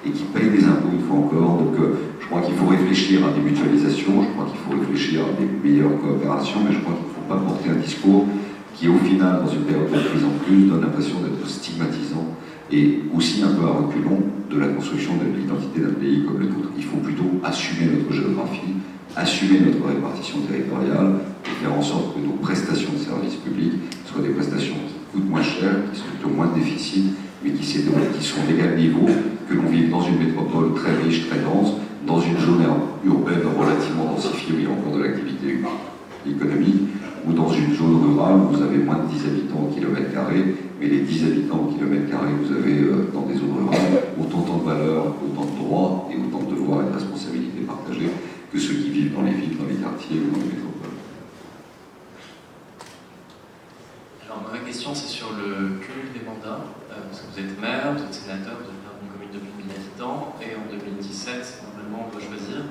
et qui payent des impôts une fois encore. Donc je crois qu'il faut réfléchir à des mutualisations, je crois qu'il faut réfléchir à des meilleures coopérations, mais je crois qu'il faut pas porter un discours qui, au final, dans une période de crise en plus, donne l'impression d'être stigmatisant et aussi un peu à reculons de la construction de l'identité d'un pays comme le nôtre. Il faut plutôt assumer notre géographie, assumer notre répartition territoriale et faire en sorte que nos prestations de services publics soient des prestations qui coûtent moins cher, qui sont plutôt moins de déficit, mais qui sont d'égal niveau, que l'on vive dans une métropole très riche, très dense, dans une zone urbaine relativement densifiée où il y a encore de l'activité économique, ou dans une zone rurale où vous avez moins de 10 habitants au kilomètre carré, mais les 10 habitants au kilomètre carré que vous avez dans des zones rurales, autant de valeurs, autant de droits et autant de devoirs et de responsabilités partagées que ceux qui vivent dans les villes, dans les quartiers ou dans les métropoles. Alors ma question c'est sur le cumul des mandats, parce que vous êtes maire, vous êtes sénateur, vous êtes maire d'une commune de plus de 1000 habitants, et en 2017, normalement on doit choisir.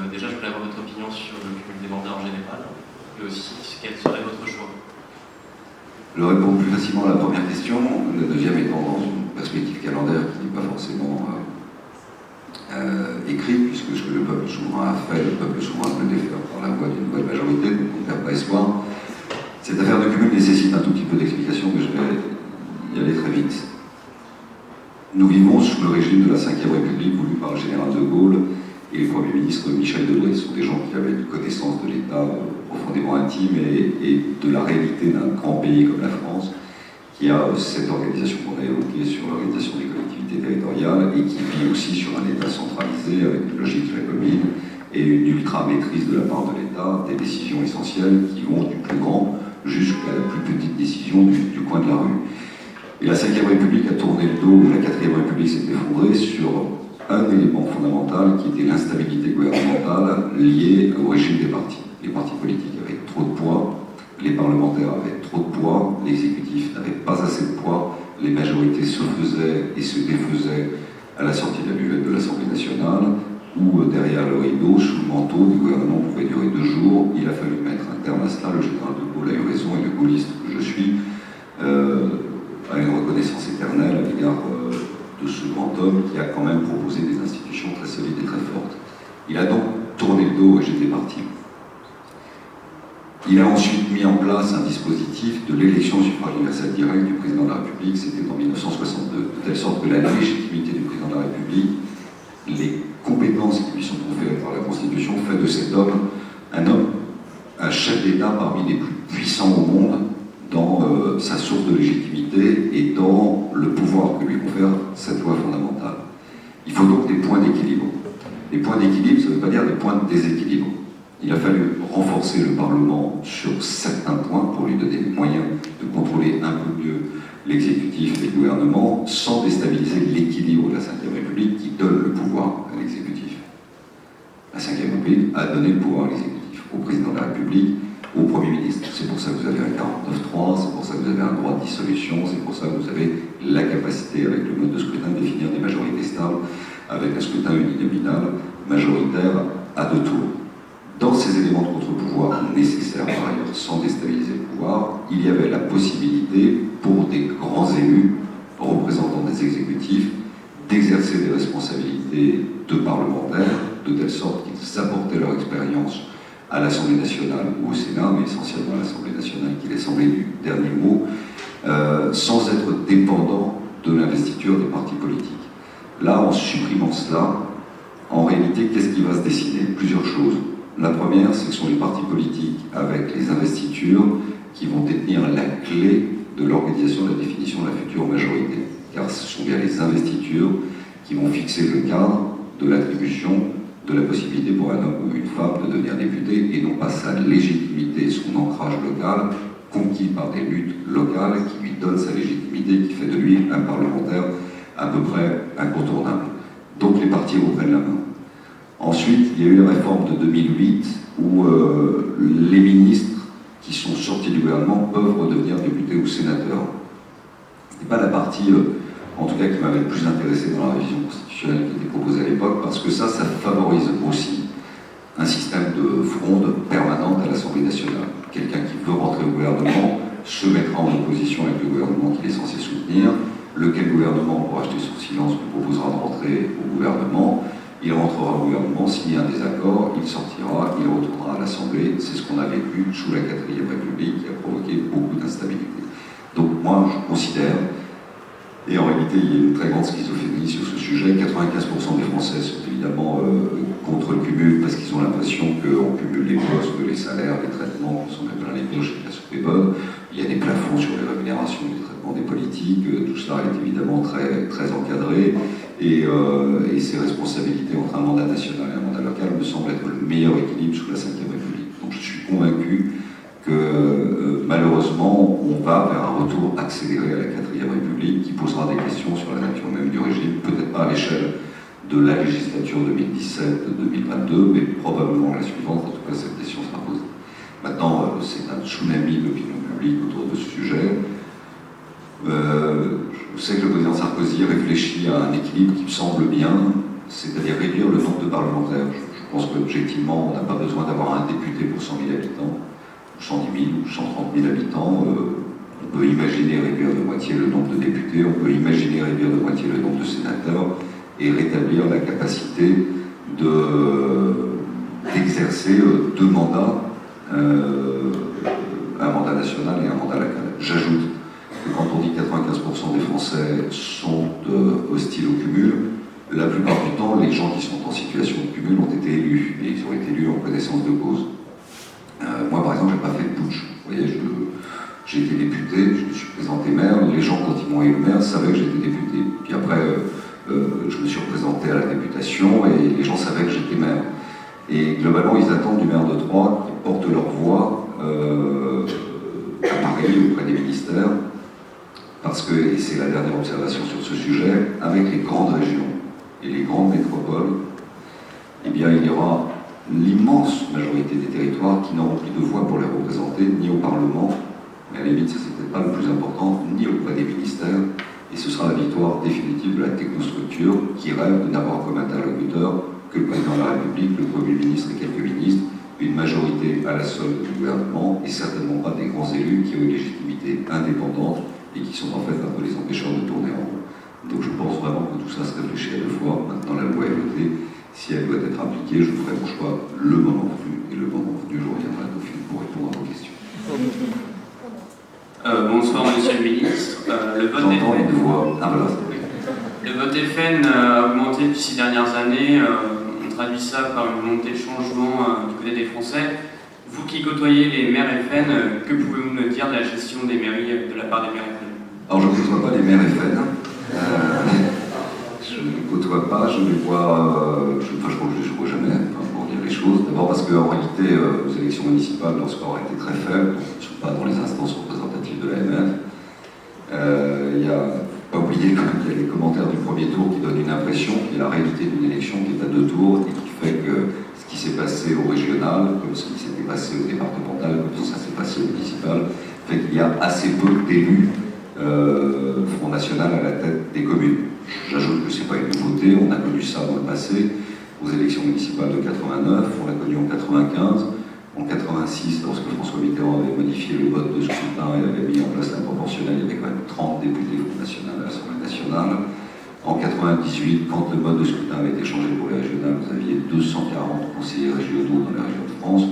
Déjà je voulais avoir votre opinion sur le cumul des mandats en général, et aussi quel serait votre choix. Je réponds plus facilement à la première question, la deuxième étant dans une perspective calendaire qui n'est pas forcément écrite, puisque ce que le peuple souverain a fait, le peuple souverain peut défaire par la voie d'une nouvelle majorité, donc on ne perd pas espoir. Cette affaire de cumul nécessite un tout petit peu d'explication, mais je vais y aller très vite. Nous vivons sous le régime de la Ve République voulu par le général de Gaulle et le Premier ministre Michel Debré. Ce sont des gens qui avaient une connaissance de l'État profondément intime et de la réalité d'un grand pays comme la France, qui a cette organisation qu'on a évoquée sur l'organisation des collectivités territoriales et qui vit aussi sur un État centralisé avec une logique très commune et une ultra-maîtrise de la part de l'État des décisions essentielles qui vont du plus grand jusqu'à la plus petite décision du coin de la rue. Et la Ve République a tourné le dos, la Quatrième République s'est effondrée sur un élément fondamental qui était l'instabilité gouvernementale liée au régime des partis. Les partis politiques avaient trop de poids, les parlementaires avaient trop de poids, l'exécutif n'avait pas assez de poids, les majorités se faisaient et se défaisaient à la sortie de la buvette de l'Assemblée nationale, où derrière le rideau, sous le manteau, du gouvernement pouvait durer 2 jours. Il a fallu mettre un terme à cela. Le général de Gaulle a eu raison, et le gaulliste que je suis a une reconnaissance éternelle à l'égard de ce grand homme qui a quand même proposé des institutions très solides et très fortes. Il a donc tourné le dos et j'étais parti. Il a ensuite mis en place un dispositif de l'élection au suffrage universel direct du président de la République, c'était en 1962, de telle sorte que la légitimité du président de la République, les compétences qui lui sont conférées par la Constitution, fait de cet homme un chef d'État parmi les plus puissants au monde dans sa source de légitimité et dans le pouvoir que lui confère cette loi fondamentale. Il faut donc des points d'équilibre. Les points d'équilibre, ça ne veut pas dire des points de déséquilibre. Il a fallu renforcer le Parlement sur certains points pour lui donner les moyens de contrôler un peu mieux l'exécutif et le gouvernement sans déstabiliser l'équilibre de la Ve République qui donne le pouvoir à l'exécutif. La Ve République a donné le pouvoir à l'exécutif, au président de la République, au Premier ministre. C'est pour ça que vous avez un 49.3, c'est pour ça que vous avez un droit de dissolution, c'est pour ça que vous avez la capacité, avec le mode de scrutin, de définir des majorités stables, avec un scrutin uninominal majoritaire à 2 tours. Dans ces éléments de contre-pouvoir nécessaires par ailleurs, sans déstabiliser le pouvoir, il y avait la possibilité pour des grands élus, représentants des exécutifs, d'exercer des responsabilités de parlementaires, de telle sorte qu'ils apportaient leur expérience à l'Assemblée nationale ou au Sénat, mais essentiellement à l'Assemblée nationale qui les semblait du dernier mot, sans être dépendants de l'investiture des partis politiques. Là, en supprimant cela, en réalité, qu'est-ce qui va se dessiner? Plusieurs choses. La première, c'est que ce sont les partis politiques avec les investitures qui vont détenir la clé de l'organisation et de la définition de la future majorité. Car ce sont bien les investitures qui vont fixer le cadre de l'attribution de la possibilité pour un homme ou une femme de devenir député et non pas sa légitimité, son ancrage local, conquis par des luttes locales qui lui donnent sa légitimité, qui fait de lui un parlementaire à peu près incontournable. Donc les partis reprennent la main. Ensuite, il y a eu la réforme de 2008 où les ministres qui sont sortis du gouvernement peuvent redevenir députés ou sénateurs. Ce n'est pas la partie, en tout cas, qui m'avait le plus intéressé dans la révision constitutionnelle qui était proposée à l'époque, parce que ça favorise aussi un système de fronde permanente à l'Assemblée nationale. Quelqu'un qui veut rentrer au gouvernement se mettra en opposition avec le gouvernement qu'il est censé soutenir, lequel gouvernement, pour acheter son silence, lui proposera de rentrer au gouvernement, il rentrera au gouvernement, s'il y a un désaccord, il sortira, il retournera à l'Assemblée. C'est ce qu'on a vécu sous la 4e République, qui a provoqué beaucoup d'instabilité. Donc moi, je considère, et en réalité, il y a une très grande schizophrénie sur ce sujet, 95% des Français sont évidemment contre le cumul parce qu'ils ont l'impression qu'on cumule les postes, les salaires, les traitements, qui sont même plein les poches et la soupe est bonne. Il y a des plafonds sur les rémunérations, les traitements des politiques, tout cela est évidemment très, très encadré, et ces responsabilités entre un mandat national et un mandat local me semblent être le meilleur équilibre sous la 5e République. Donc je suis convaincu que malheureusement, on va vers un retour accéléré à la 4e République qui posera des questions sur la nature même du régime, peut-être pas à l'échelle de la législature 2017-2022, mais probablement la suivante. En tout cas, cette question sera posée. Maintenant, c'est un tsunami d'opinion publique autour de ce sujet. Je sais que le président Sarkozy réfléchit à un équilibre qui me semble bien, c'est-à-dire réduire le nombre de parlementaires. Je pense qu'objectivement, on n'a pas besoin d'avoir un député pour 100 000 habitants, 110 000 ou 130 000 habitants. On peut imaginer réduire de moitié le nombre de députés, on peut imaginer réduire de moitié le nombre de sénateurs et rétablir la capacité d'exercer 2 mandats, un mandat national et un mandat local. J'ajoute que quand on dit que 95% des Français sont hostiles au cumul, la plupart du temps, les gens qui sont en situation de cumul ont été élus, et ils ont été élus en connaissance de cause. Moi, par exemple, je n'ai pas fait de putsch. Vous voyez, j'ai été député, je me suis présenté maire, les gens, quand ils m'ont élu maire, savaient que j'étais député. Puis après, je me suis représenté à la députation, et les gens savaient que j'étais maire. Et globalement, ils attendent du maire de Troyes qui porte leur voix à Paris, auprès des ministères, parce que, et c'est la dernière observation sur ce sujet, avec les grandes régions et les grandes métropoles, eh bien, il y aura l'immense majorité des territoires qui n'auront plus de voix pour les représenter, ni au Parlement, mais à la limite, ça c'est peut-être pas le plus important, ni auprès des ministères, et ce sera la victoire définitive de la technostructure qui rêve de n'avoir comme interlocuteur que le président de la République, le Premier ministre et quelques ministres, une majorité à la solde du gouvernement, et certainement pas des grands élus qui ont une légitimité indépendante et qui sont en fait un peu les empêcheurs de tourner en rond. Donc je pense vraiment que tout ça se réfléchit à 2 fois. Maintenant la loi est votée. Si elle doit être appliquée, je ferai mon choix le moment venu. Et le moment venu, je reviendrai à Dauphine pour répondre à vos questions. Bonsoir Monsieur le Ministre. Le vote FN a augmenté depuis 6 dernières années. On traduit ça par une montée de changement du côté des Français. Vous qui côtoyez les maires FN, que pouvez-vous me dire de la gestion des mairies de la part des maires FN? Alors je ne côtoie pas les maires FN. Je ne les côtoie pas, je les vois, je crois que je ne les vois jamais, pour dire les choses. D'abord parce qu'en réalité, aux élections municipales, leur score a été très faible, ils ne sont pas dans les instances représentatives de l'AMF. Il y a, pas oublier quand même, il y a les commentaires du premier tour qui donnent une impression, qui est la réalité d'une élection qui est à 2 tours, et qui fait que ce qui s'est passé au régional, comme ce qui s'était passé au départemental, comme ça s'est passé au municipal, fait qu'il y a assez peu d'élus Front National à la tête des communes. J'ajoute que ce n'est pas une nouveauté, on a connu ça dans le passé, aux élections municipales de 89, on l'a connu en 95, en 86, lorsque François Mitterrand avait modifié le mode de scrutin et avait mis en place la proportionnelle, il y avait quand même 30 députés Front National à l'Assemblée nationale. En 98, quand le mode de scrutin avait été changé pour les régionales, vous aviez 240 conseillers régionaux dans les régions de France.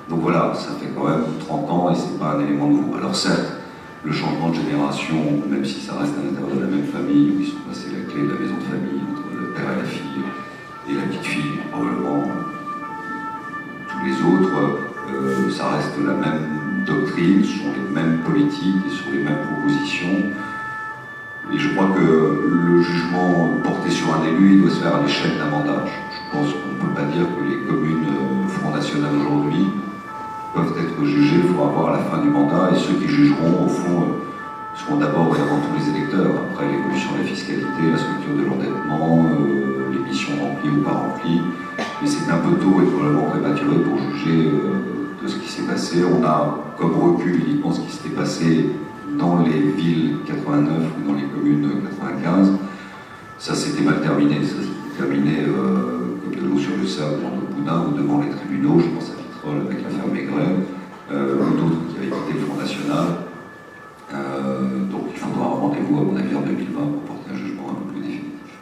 Donc voilà, ça fait quand même 30 ans et ce n'est pas un élément nouveau. Alors certes, le changement de génération, même si ça reste à l'intérieur de la même famille, où ils sont passés la clé de la maison de famille entre le père et la fille, et la petite fille, probablement tous les autres, ça reste la même doctrine, ce sont les mêmes politiques et sur les mêmes propositions. Et je crois que le jugement porté sur un élu, il doit se faire à l'échelle d'un mandat. Je pense qu'on ne peut pas dire que les communes Front National aujourd'hui peuvent être jugées, il faudra voir à la fin du mandat, et ceux qui jugeront, au fond, seront d'abord et avant tout les électeurs. Après, l'évolution de la fiscalité, la structure de l'endettement, les missions remplies ou pas remplies. Mais c'est un peu tôt et probablement prématuré pour juger de ce qui s'est passé. On a comme recul uniquement ce qui s'était passé dans les villes 89 ou dans les communes 95. Ça s'était mal terminé, ça s'était terminé comme de l'eau sur le sable dans le Boudin ou devant les tribunaux, je pense à Vitrolles avec l'affaire Maigret, ou d'autres qui avaient quitté le Front National. Donc il faudra un rendez-vous à mon avis en 2020 pour porter un jugement un peu plus définitif.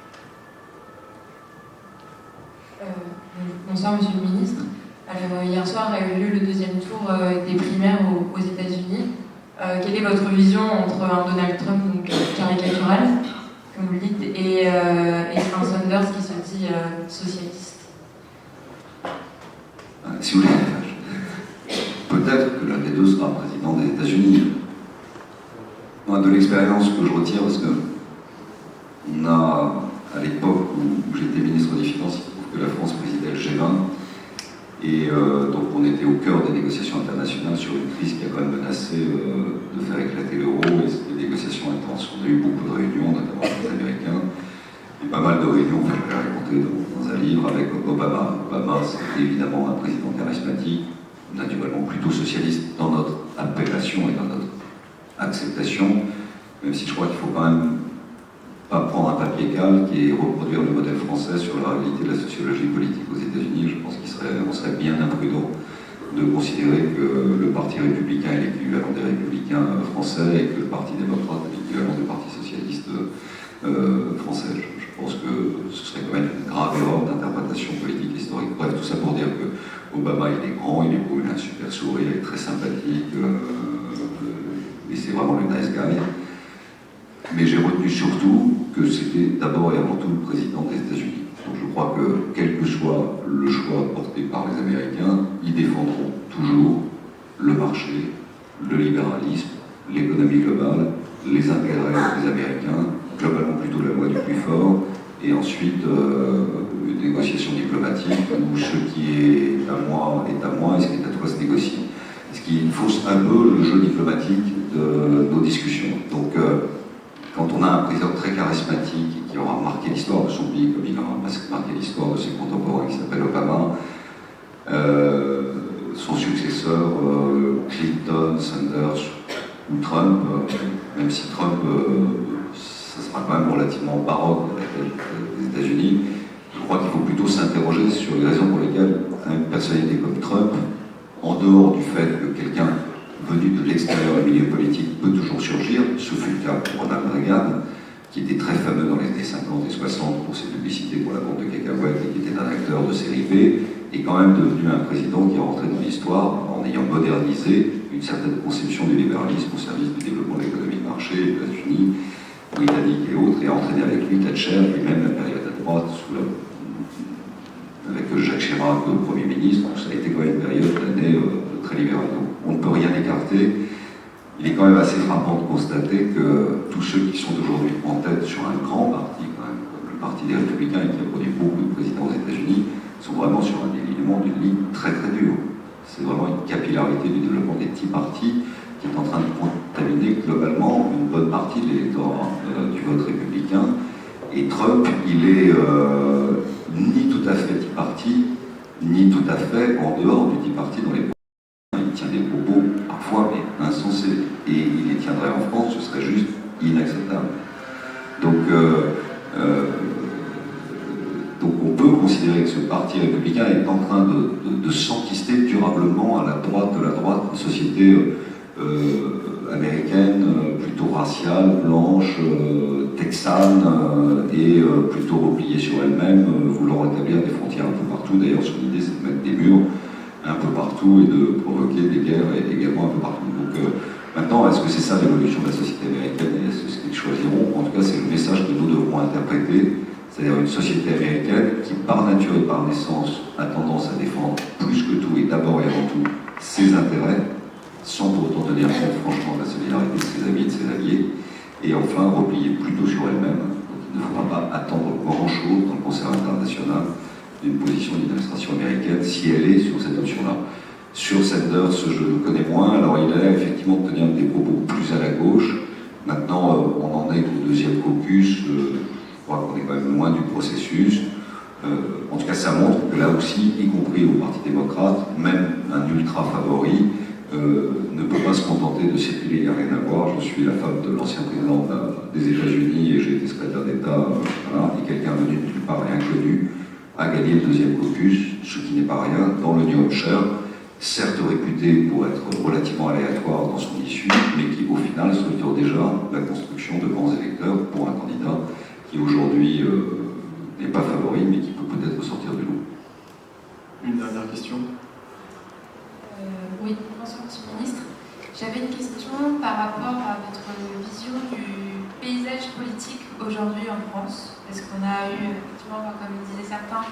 Bonsoir Monsieur le Ministre. Alors, hier soir a eu lieu le deuxième tour des primaires aux États-Unis. Quelle est votre vision entre un Donald Trump donc, caricatural, comme vous le dites, et un Sanders qui se dit socialiste? Si vous voulez, peut-être que l'un des deux sera président des États-Unis. Moi, de l'expérience que je retire, parce que on a, à l'époque où j'étais ministre des Finances, il se trouve que la France présidait le G20, et donc on était au cœur des négociations internationales sur une crise qui a quand même menacé de faire éclater l'euro, et c'était des négociations intenses. On a eu beaucoup de réunions, notamment avec les Américains, et pas mal de réunions que je vais raconter dans un livre avec Obama. Obama, c'était évidemment un président charismatique, naturellement plutôt socialiste dans notre appellation et dans notre acceptation, même si je crois qu'il ne faut quand même pas prendre un papier calque et reproduire le modèle français sur la réalité de la sociologie politique aux États-Unis. Je pense qu'on serait bien imprudent de considérer que le Parti républicain est l'équivalent des républicains français et que le Parti démocrate est l'équivalent du Parti socialiste français. Je pense que ce serait quand même une grave erreur d'interprétation politique historique. Bref, tout ça pour dire que Obama, il est grand, il est beau, il a un super sourire, il est très sympathique, et c'est vraiment le nice guy. Mais j'ai retenu surtout que c'était d'abord et avant tout le président des États-Unis. Donc je crois que, quel que soit le choix porté par les Américains, ils défendront toujours le marché, le libéralisme, l'économie globale, les intérêts des Américains, globalement plutôt la loi du plus fort, et ensuite une négociation diplomatique où ce qui est à moi est à moi et ce qui est à toi se négocie. Ce qui fausse un peu le jeu diplomatique de nos discussions. Donc quand on a un président très charismatique qui aura marqué l'histoire de son pays comme il aura marqué l'histoire de ses contemporains, qui s'appelle Obama, son successeur Clinton, Sanders ou Trump, même si Trump ça sera quand même relativement baroque dans la tête des États-Unis, je crois qu'il faut plutôt s'interroger sur les raisons pour lesquelles une personnalité comme Trump, en dehors du fait que quelqu'un venu de l'extérieur du milieu politique peut toujours surgir, ce fut le cas pour Ronald Reagan, qui était très fameux dans les années 50 et 60 pour ses publicités pour la vente de cacahuètes et qui était un acteur de série B, et quand même devenu un président qui est rentré dans l'histoire en ayant modernisé une certaine conception du libéralisme au service du développement de l'économie de marché, des États-Unis, britanniques et autres, et a entraîné avec lui Thatcher, et même la période à droite, avec Jacques Chirac, le Premier ministre, ça a été quand même une période d'années très libérale. Donc, on ne peut rien écarter. Il est quand même assez frappant de constater que tous ceux qui sont aujourd'hui en tête sur un grand parti, quand même, comme le Parti des Républicains, et qui a produit beaucoup de présidents aux États-Unis, sont vraiment sur un délitement d'une ligne très très dure. C'est vraiment une capillarité du développement des petits partis qui est en train de contaminer globalement une bonne partie de l'électorat du vote républicain. Et Trump, il est ni tout à fait Tea Party, ni tout à fait en dehors du Tea Party dans les il tient des propos parfois mais insensés. Et il les tiendrait en France, ce serait juste inacceptable. Donc on peut considérer que ce parti républicain est en train de s'enquister durablement à la droite de la droite, une société américaine, plutôt raciale, blanche, texane, et plutôt repliée sur elle-même, voulant rétablir des frontières un peu partout. D'ailleurs, son idée, c'est de mettre des murs un peu partout et de provoquer des guerres également un peu partout. Donc maintenant, est-ce que c'est ça l'évolution de la société américaine et est-ce que ce qu'ils choisiront? En tout cas, c'est le message que nous devrons interpréter, c'est-à-dire une société américaine qui, par nature et par naissance, a tendance à défendre plus que tout et d'abord et avant tout ses intérêts, sans pour autant tenir compte franchement de la solidarité de ses amis et de ses alliés, et enfin replier plutôt sur elle-même. Donc il ne faudra pas attendre grand-chose dans le concert international d'une position d'une administration américaine si elle est sur cette option-là. Sur Sanders, je le connais moins, alors il a l'air effectivement de tenir des propos plus à la gauche. Maintenant, on en est au deuxième caucus, je crois qu'on est quand même loin du processus. En tout cas, ça montre que là aussi, y compris au Parti démocrate, même un ultra favori ne peut pas se contenter de circuler, il n'y a rien à voir. Je suis la femme de l'ancien président des États-Unis et j'ai été secrétaire d'État, voilà, et quelqu'un venu de nulle part et inconnu a gagné le deuxième caucus, ce qui n'est pas rien, dans le New Hampshire, certes réputé pour être relativement aléatoire dans son issue, mais qui au final structure déjà la construction de grands électeurs pour un candidat qui aujourd'hui n'est pas favori, mais qui peut peut-être sortir du lot. une dernière question. Oui, bonsoir Monsieur le Ministre. J'avais une question par rapport à votre vision du paysage politique aujourd'hui en France. Parce qu'on a eu, effectivement, comme disaient certains,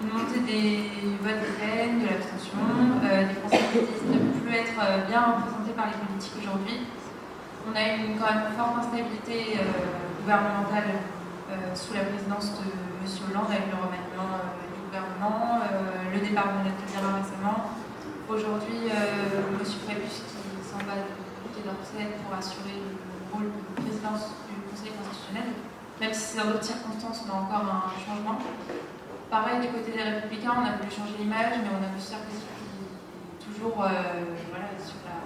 une montée des votes FN, de l'abstention, des Français qui disent ne plus être bien représentés par les politiques aujourd'hui. On a eu quand même une forte instabilité gouvernementale sous la présidence de M. Hollande avec le remaniement du gouvernement, le départ de Mme Taubira récemment. Aujourd'hui, M. Frébus qui s'en va du Quai d'Orsay pour assurer le rôle de présidence du Conseil constitutionnel, même si c'est dans d'autres circonstances, on a encore un changement. Pareil, du côté des Républicains, on a voulu changer l'image, mais on a vu Sarkozy qui toujours voilà, sur la...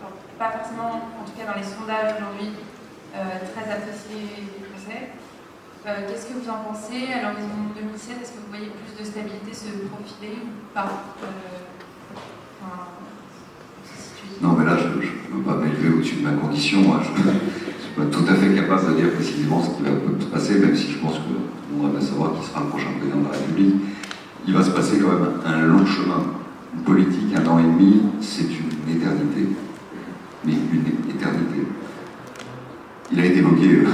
Alors, pas forcément, en tout cas dans les sondages aujourd'hui, très apprécié des Français. Qu'est-ce que vous en pensez? À l'horizon 2017, est-ce que vous voyez plus de stabilité se profiler ou pas? Non, mais là, je ne peux pas m'élever au-dessus de ma condition. Hein. Je ne suis pas tout à fait capable de dire précisément ce qui va se passer, même si je pense que on va savoir qui sera le prochain président de la République. Il va se passer quand même un long chemin. Une politique, 1 an et demi, c'est une éternité. Mais une éternité. Il a été évoqué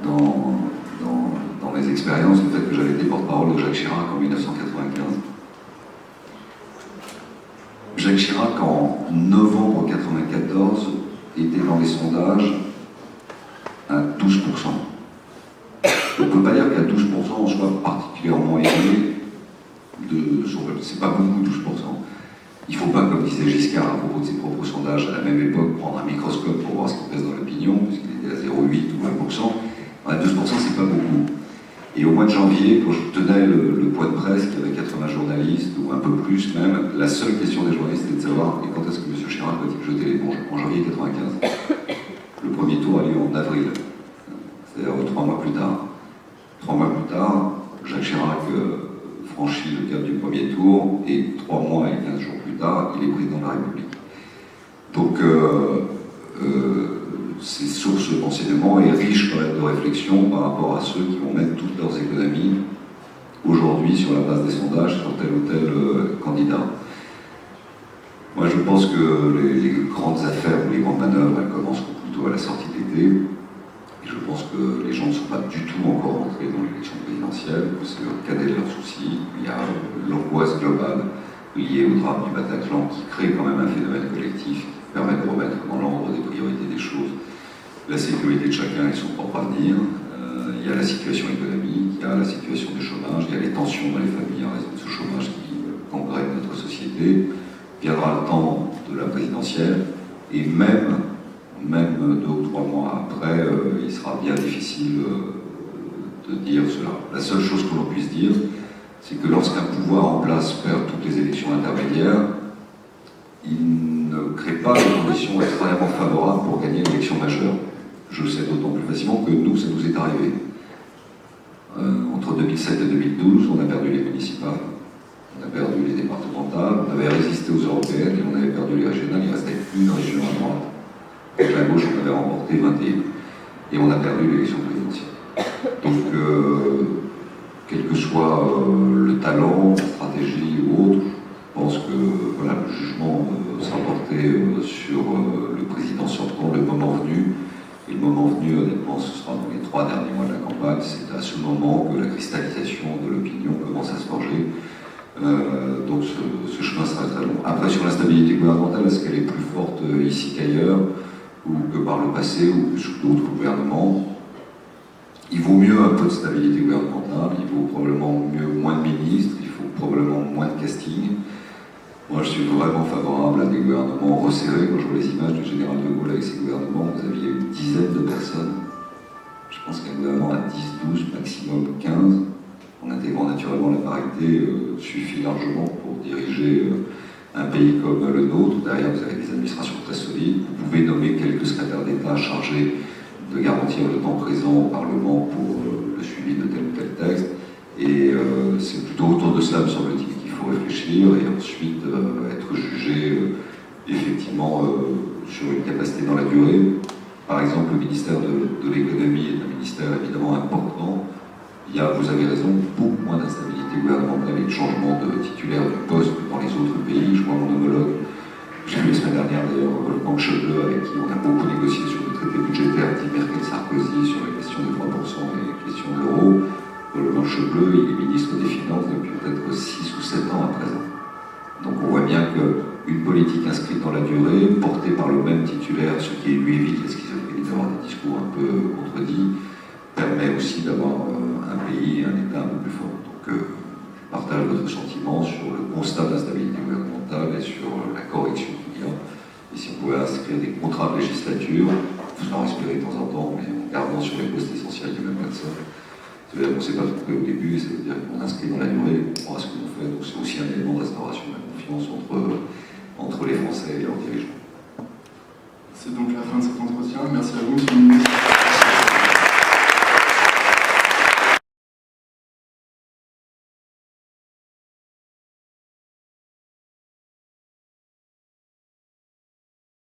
dans mes expériences le fait que j'avais été porte-parole de Jacques Chirac en 1995. Jacques Chirac, en novembre 1994, était dans les sondages à 12%. On ne peut pas dire qu'à 12% on soit particulièrement élevé. C'est pas beaucoup, 12%. Il ne faut pas, comme disait Giscard à propos de ses propres sondages à la même époque, prendre un microscope pour voir ce qui pèse dans l'opinion, puisqu'il était à 0,8 ou 20%. À 12%, c'est pas beaucoup. Et au mois de janvier, quand je tenais le point de presse, qui avait 80 journalistes, ou un peu plus même, la seule question des journalistes était de savoir quand est-ce que M. Chirac va-t-il jeter l'éponge? En janvier 1995. Le premier tour a lieu en avril, c'est-à-dire 3 mois plus tard. 3 mois plus tard, Jacques Chirac franchit le cap du premier tour, et 3 mois et 15 jours plus tard, il est président de la République. Donc, ces sources d'enseignement est riche quand même de réflexion par rapport à ceux qui vont mettre toutes leurs économies aujourd'hui sur la base des sondages sur tel ou tel candidat. Moi je pense que les grandes affaires ou les grandes manœuvres, elles commenceront plutôt à la sortie de l'été. Et je pense que les gens ne sont pas du tout encore entrés dans l'élection présidentielle, que c'est le cadet de leurs soucis. Il y a l'angoisse globale liée au drame du Bataclan qui crée quand même un phénomène collectif qui permet de remettre dans l'ordre des priorités des choses la sécurité de chacun et son propre avenir. Il y a la situation économique, il y a la situation du chômage, il y a les tensions dans les familles en raison de ce chômage qui gangrène notre société. Viendra le temps de la présidentielle et même 2 ou 3 mois après, il sera bien difficile de dire cela. La seule chose que l'on puisse dire, c'est que lorsqu'un pouvoir en place perd toutes les élections intermédiaires, il ne crée pas les conditions extrêmement favorables pour gagner une élection majeure. Je le sais d'autant plus facilement que nous, ça nous est arrivé. Entre 2007 et 2012, on a perdu les municipales, on a perdu les départementales, on avait résisté aux européennes et on avait perdu les régionales, il restait une région à droite. Avec la gauche, on avait remporté 21. Et on a perdu l'élection présidentielle. Donc, quel que soit le talent, la stratégie ou autre, je pense que voilà, le jugement sera porté sur le président sortant le moment venu. Et le moment venu, honnêtement, ce sera dans les 3 derniers mois de la campagne. C'est à ce moment que la cristallisation de l'opinion commence à se forger. Donc ce chemin sera très long. Après, sur la stabilité gouvernementale, est-ce qu'elle est plus forte ici qu'ailleurs, ou que par le passé, ou que sous d'autres gouvernements? Il vaut mieux un peu de stabilité gouvernementale, il vaut probablement moins de ministres, il faut probablement moins de casting. Moi, je suis vraiment favorable à des gouvernements resserrés. Quand je vois les images du général de Gaulle avec ses gouvernements, vous aviez une dizaine de personnes. Je pense qu'un gouvernement à 10, 12, maximum 15, en intégrant naturellement la parité, suffit largement pour diriger un pays comme le nôtre. Derrière, vous avez des administrations très solides. Vous pouvez nommer quelques secrétaires d'État chargés de garantir le temps présent au Parlement pour le suivi de tel ou tel texte. Et c'est plutôt autour de cela, me semble-t-il, qu'il faut réfléchir et ensuite être jugé effectivement sur une capacité dans la durée. Par exemple, le ministère de l'économie est un ministère évidemment important, vous avez raison, beaucoup moins d'instabilité gouvernementale et de changement de titulaire du poste que dans les autres pays. Je vois mon homologue, j'ai vu la semaine dernière d'ailleurs, Wolfgang Schäuble, avec qui on a beaucoup négocié sur le traité budgétaire, dit Merkel-Sarkozy, sur la question des 3% et la question de l'euro. Wolfgang Schäuble, il est ministre des Finances depuis peut-être 6 ou 7 ans à présent. Donc on voit bien qu'une politique inscrite dans la durée, portée par le même titulaire, ce qui lui évite la schizophrénie d'avoir des discours un peu contredits, permet aussi d'avoir un pays, un État un peu plus fort. Donc je partage votre sentiment sur le constat d'instabilité gouvernementale et sur la correction qu'il y a. Et si on pouvait inscrire des contrats de législature, faisant respirer de temps en temps, mais en gardant sur les postes essentiels des mêmes personnes. Ça veut dire qu'on ne s'est pas trompé au début, et ça veut dire qu'on inscrit dans la durée, on croit ce que l'on fait. Donc c'est aussi un élément de restauration de la confiance entre les Français et leurs dirigeants. C'est donc la fin de cet entretien. Merci à vous, monsieur le ministre.